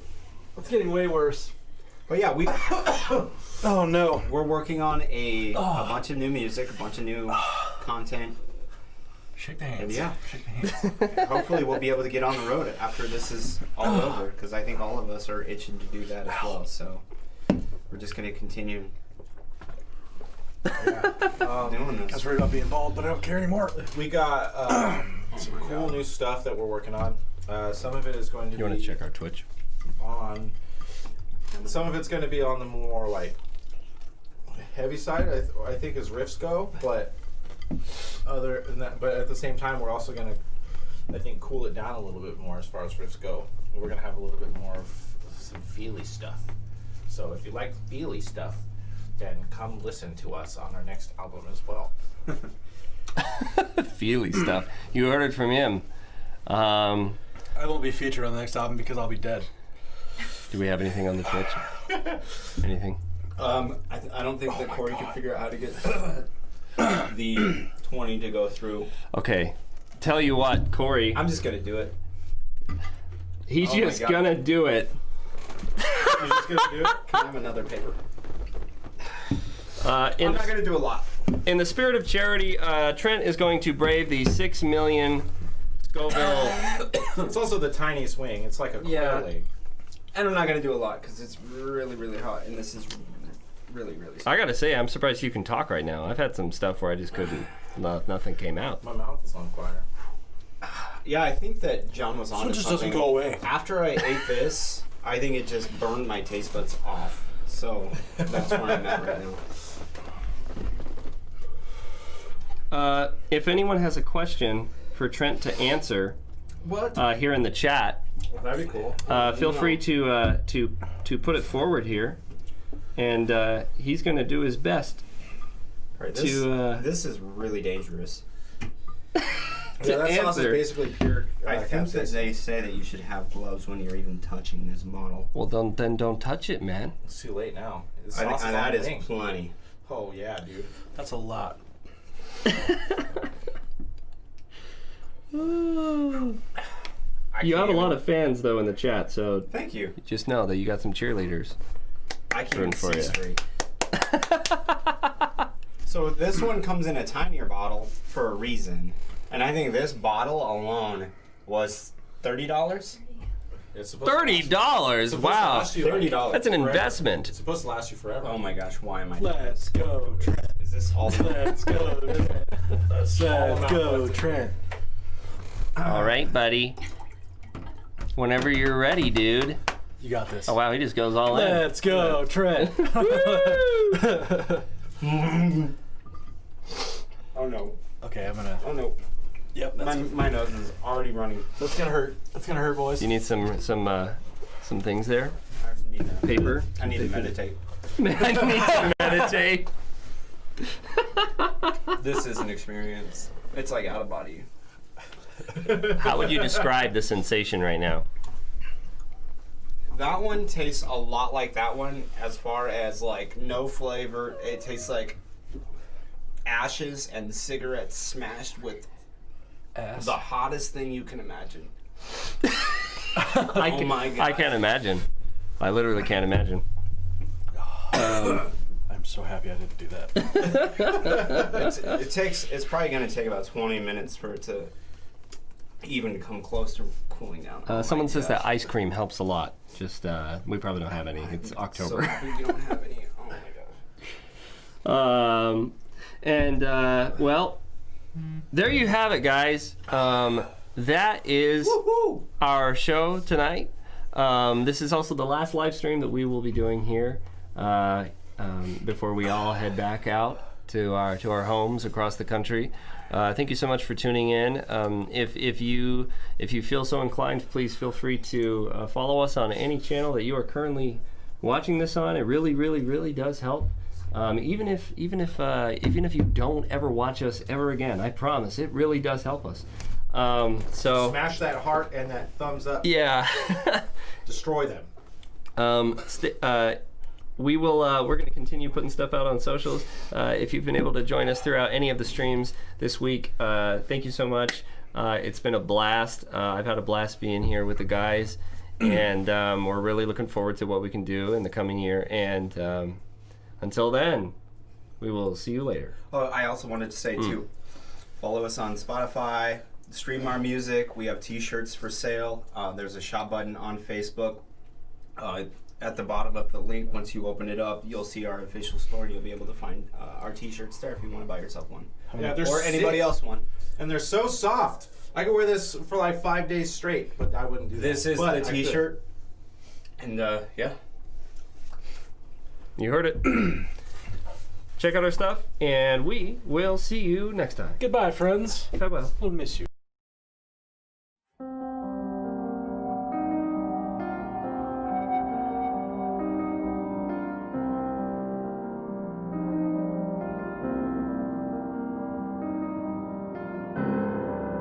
[SPEAKER 4] It's getting way worse.
[SPEAKER 2] But yeah,
[SPEAKER 4] Oh no.
[SPEAKER 2] we're working on a bunch of new music, a bunch of new content.
[SPEAKER 4] Shake the hands.
[SPEAKER 2] And yeah.
[SPEAKER 4] Shake the hands.
[SPEAKER 2] Hopefully we'll be able to get on the road after this is all over, because I think all of us are itching to do that as well. So we're just going to continue doing this.
[SPEAKER 4] That's worried about being bald, but I don't care anymore.
[SPEAKER 3] We got some cool new stuff that we're working on. Some of it is going to
[SPEAKER 1] You
[SPEAKER 3] be
[SPEAKER 1] want to check our Twitch?
[SPEAKER 3] on. Some of it's going to be on the more like heavy side. I think as riffs go, but other than that, but at the same time, we're also going to, I think, cool it down a little bit more as far as riffs go. We're going to have a little bit more of some feely stuff. So if you like feely stuff, then come listen to us on our next album as well.
[SPEAKER 1] Feely stuff. You heard it from him.
[SPEAKER 4] I won't be featured on the next album because I'll be dead.
[SPEAKER 1] Do we have anything on the Twitch? Anything?
[SPEAKER 2] I don't think that Corey can figure out how to get the 20 to go through.
[SPEAKER 1] Okay. Tell you what, Corey.
[SPEAKER 2] I'm just going to do it.
[SPEAKER 1] He's
[SPEAKER 2] Oh my
[SPEAKER 1] just
[SPEAKER 2] God.
[SPEAKER 1] gonna do it.
[SPEAKER 3] You're just going to do it?
[SPEAKER 2] Can I have another paper? I'm
[SPEAKER 1] In,
[SPEAKER 2] not going to do a lot.
[SPEAKER 1] in the spirit of charity, Trent is going to brave the 6 million Scoville.
[SPEAKER 3] It's also the tiniest wing. It's like a
[SPEAKER 2] Yeah.
[SPEAKER 3] quail egg.
[SPEAKER 2] And I'm not going to do a lot because it's really, really hot. And this is really, really
[SPEAKER 1] I gotta say, I'm surprised you can talk right now. I've had some stuff where I just couldn't. Nothing came out.
[SPEAKER 3] My mouth is on fire.
[SPEAKER 2] Yeah, I think that John was on
[SPEAKER 4] It
[SPEAKER 2] to
[SPEAKER 4] just
[SPEAKER 2] something.
[SPEAKER 4] doesn't go away.
[SPEAKER 2] After I ate this, I think it just burned my taste buds off. So that's where I'm at right now.
[SPEAKER 1] If anyone has a question for Trent to answer
[SPEAKER 2] What?
[SPEAKER 1] here in the chat,
[SPEAKER 3] Well, that'd be cool.
[SPEAKER 1] feel free to put it forward here, and he's gonna do his best.
[SPEAKER 2] Right, this is really dangerous.
[SPEAKER 3] Yeah, that sauce is
[SPEAKER 1] answer.
[SPEAKER 3] basically pure.
[SPEAKER 2] I think that they say that you should have gloves when you're even touching this bottle.
[SPEAKER 1] Well, then don't touch it, man.
[SPEAKER 3] It's too late now. The
[SPEAKER 2] I think
[SPEAKER 3] sauce is on
[SPEAKER 2] that
[SPEAKER 3] the
[SPEAKER 2] is
[SPEAKER 3] wing.
[SPEAKER 2] plenty.
[SPEAKER 3] Oh yeah, dude.
[SPEAKER 4] That's a lot.
[SPEAKER 1] You have a lot of fans though in the chat, so
[SPEAKER 2] Thank you.
[SPEAKER 1] just know that you got some cheerleaders.
[SPEAKER 2] I can't
[SPEAKER 1] Rooting
[SPEAKER 2] even
[SPEAKER 1] for
[SPEAKER 2] see
[SPEAKER 1] ya.
[SPEAKER 2] straight. So this one comes in a tinier bottle for a reason, and I think this bottle alone was $30.
[SPEAKER 3] It's supposed to last-
[SPEAKER 1] $30.
[SPEAKER 3] it's supposed to
[SPEAKER 1] Wow,
[SPEAKER 3] last you, like,
[SPEAKER 2] $30.
[SPEAKER 1] that's an
[SPEAKER 3] forever.
[SPEAKER 1] investment.
[SPEAKER 3] It's supposed to last you forever.
[SPEAKER 2] Oh my gosh, why am I doing
[SPEAKER 4] Let's
[SPEAKER 2] this?
[SPEAKER 4] go, Trent.
[SPEAKER 2] Is this all?
[SPEAKER 4] Let's go, Trent. Let's go, Trent.
[SPEAKER 1] All right, buddy. Whenever you're ready, dude.
[SPEAKER 4] You got this.
[SPEAKER 1] Oh wow, he just goes all in.
[SPEAKER 4] Let's go, Trent.
[SPEAKER 2] Oh no!
[SPEAKER 4] Okay, I'm gonna.
[SPEAKER 2] Oh no!
[SPEAKER 4] Yep,
[SPEAKER 2] My nose is already running.
[SPEAKER 4] that's gonna hurt. That's gonna hurt, boys.
[SPEAKER 1] You need some things there.
[SPEAKER 2] I just need to,
[SPEAKER 1] Paper.
[SPEAKER 2] I need to meditate.
[SPEAKER 1] I need to meditate.
[SPEAKER 2] This is an experience. It's like out of body.
[SPEAKER 1] How would you describe the sensation right now?
[SPEAKER 2] That one tastes a lot like that one as far as like no flavor. It tastes like ashes and cigarettes smashed with
[SPEAKER 4] Ass.
[SPEAKER 2] the hottest thing you can imagine.
[SPEAKER 1] I
[SPEAKER 2] Oh my God.
[SPEAKER 1] I can't imagine. I literally can't imagine.
[SPEAKER 4] I'm so happy I didn't do that.
[SPEAKER 2] It's probably going to take about 20 minutes for it to even come close to cooling down. Oh my
[SPEAKER 1] Someone says
[SPEAKER 2] gosh.
[SPEAKER 1] that ice cream helps a lot. Just we probably don't have any. It's
[SPEAKER 2] So
[SPEAKER 1] October.
[SPEAKER 2] we don't have any. Oh my gosh.
[SPEAKER 1] Well, there you have it, guys. that is our show tonight. This is also the last live stream that we will be doing here before we all head back out to our homes across the country. Thank you so much for tuning in. If you feel so inclined, please feel free to follow us on any channel that you are currently watching this on. It really, really, really does help. Even if you don't ever watch us ever again, I promise it really does help us. So
[SPEAKER 3] smash that heart and that thumbs up.
[SPEAKER 1] Yeah.
[SPEAKER 3] Destroy them.
[SPEAKER 1] We're going to continue putting stuff out on socials. If you've been able to join us throughout any of the streams this week, thank you so much. It's been a blast. I've had a blast being here with the guys, and we're really looking forward to what we can do in the coming year. And until then, we will see you later.
[SPEAKER 2] Oh, I also wanted to say, too, follow us on Spotify, stream our music. We have t-shirts for sale. There's a shop button on Facebook. At the bottom of the link, once you open it up, you'll see our official store, and you'll be able to find our t-shirts there if you want to buy yourself one.
[SPEAKER 3] Yeah,
[SPEAKER 2] or anybody else one.
[SPEAKER 3] And they're so soft. I could wear this for like 5 days straight, but I wouldn't do
[SPEAKER 2] This
[SPEAKER 3] that.
[SPEAKER 2] is the t-shirt. And, yeah.
[SPEAKER 1] You heard it. Check out our stuff, and we will see you next time.
[SPEAKER 4] Goodbye, friends.
[SPEAKER 1] Farewell.
[SPEAKER 4] We'll miss you.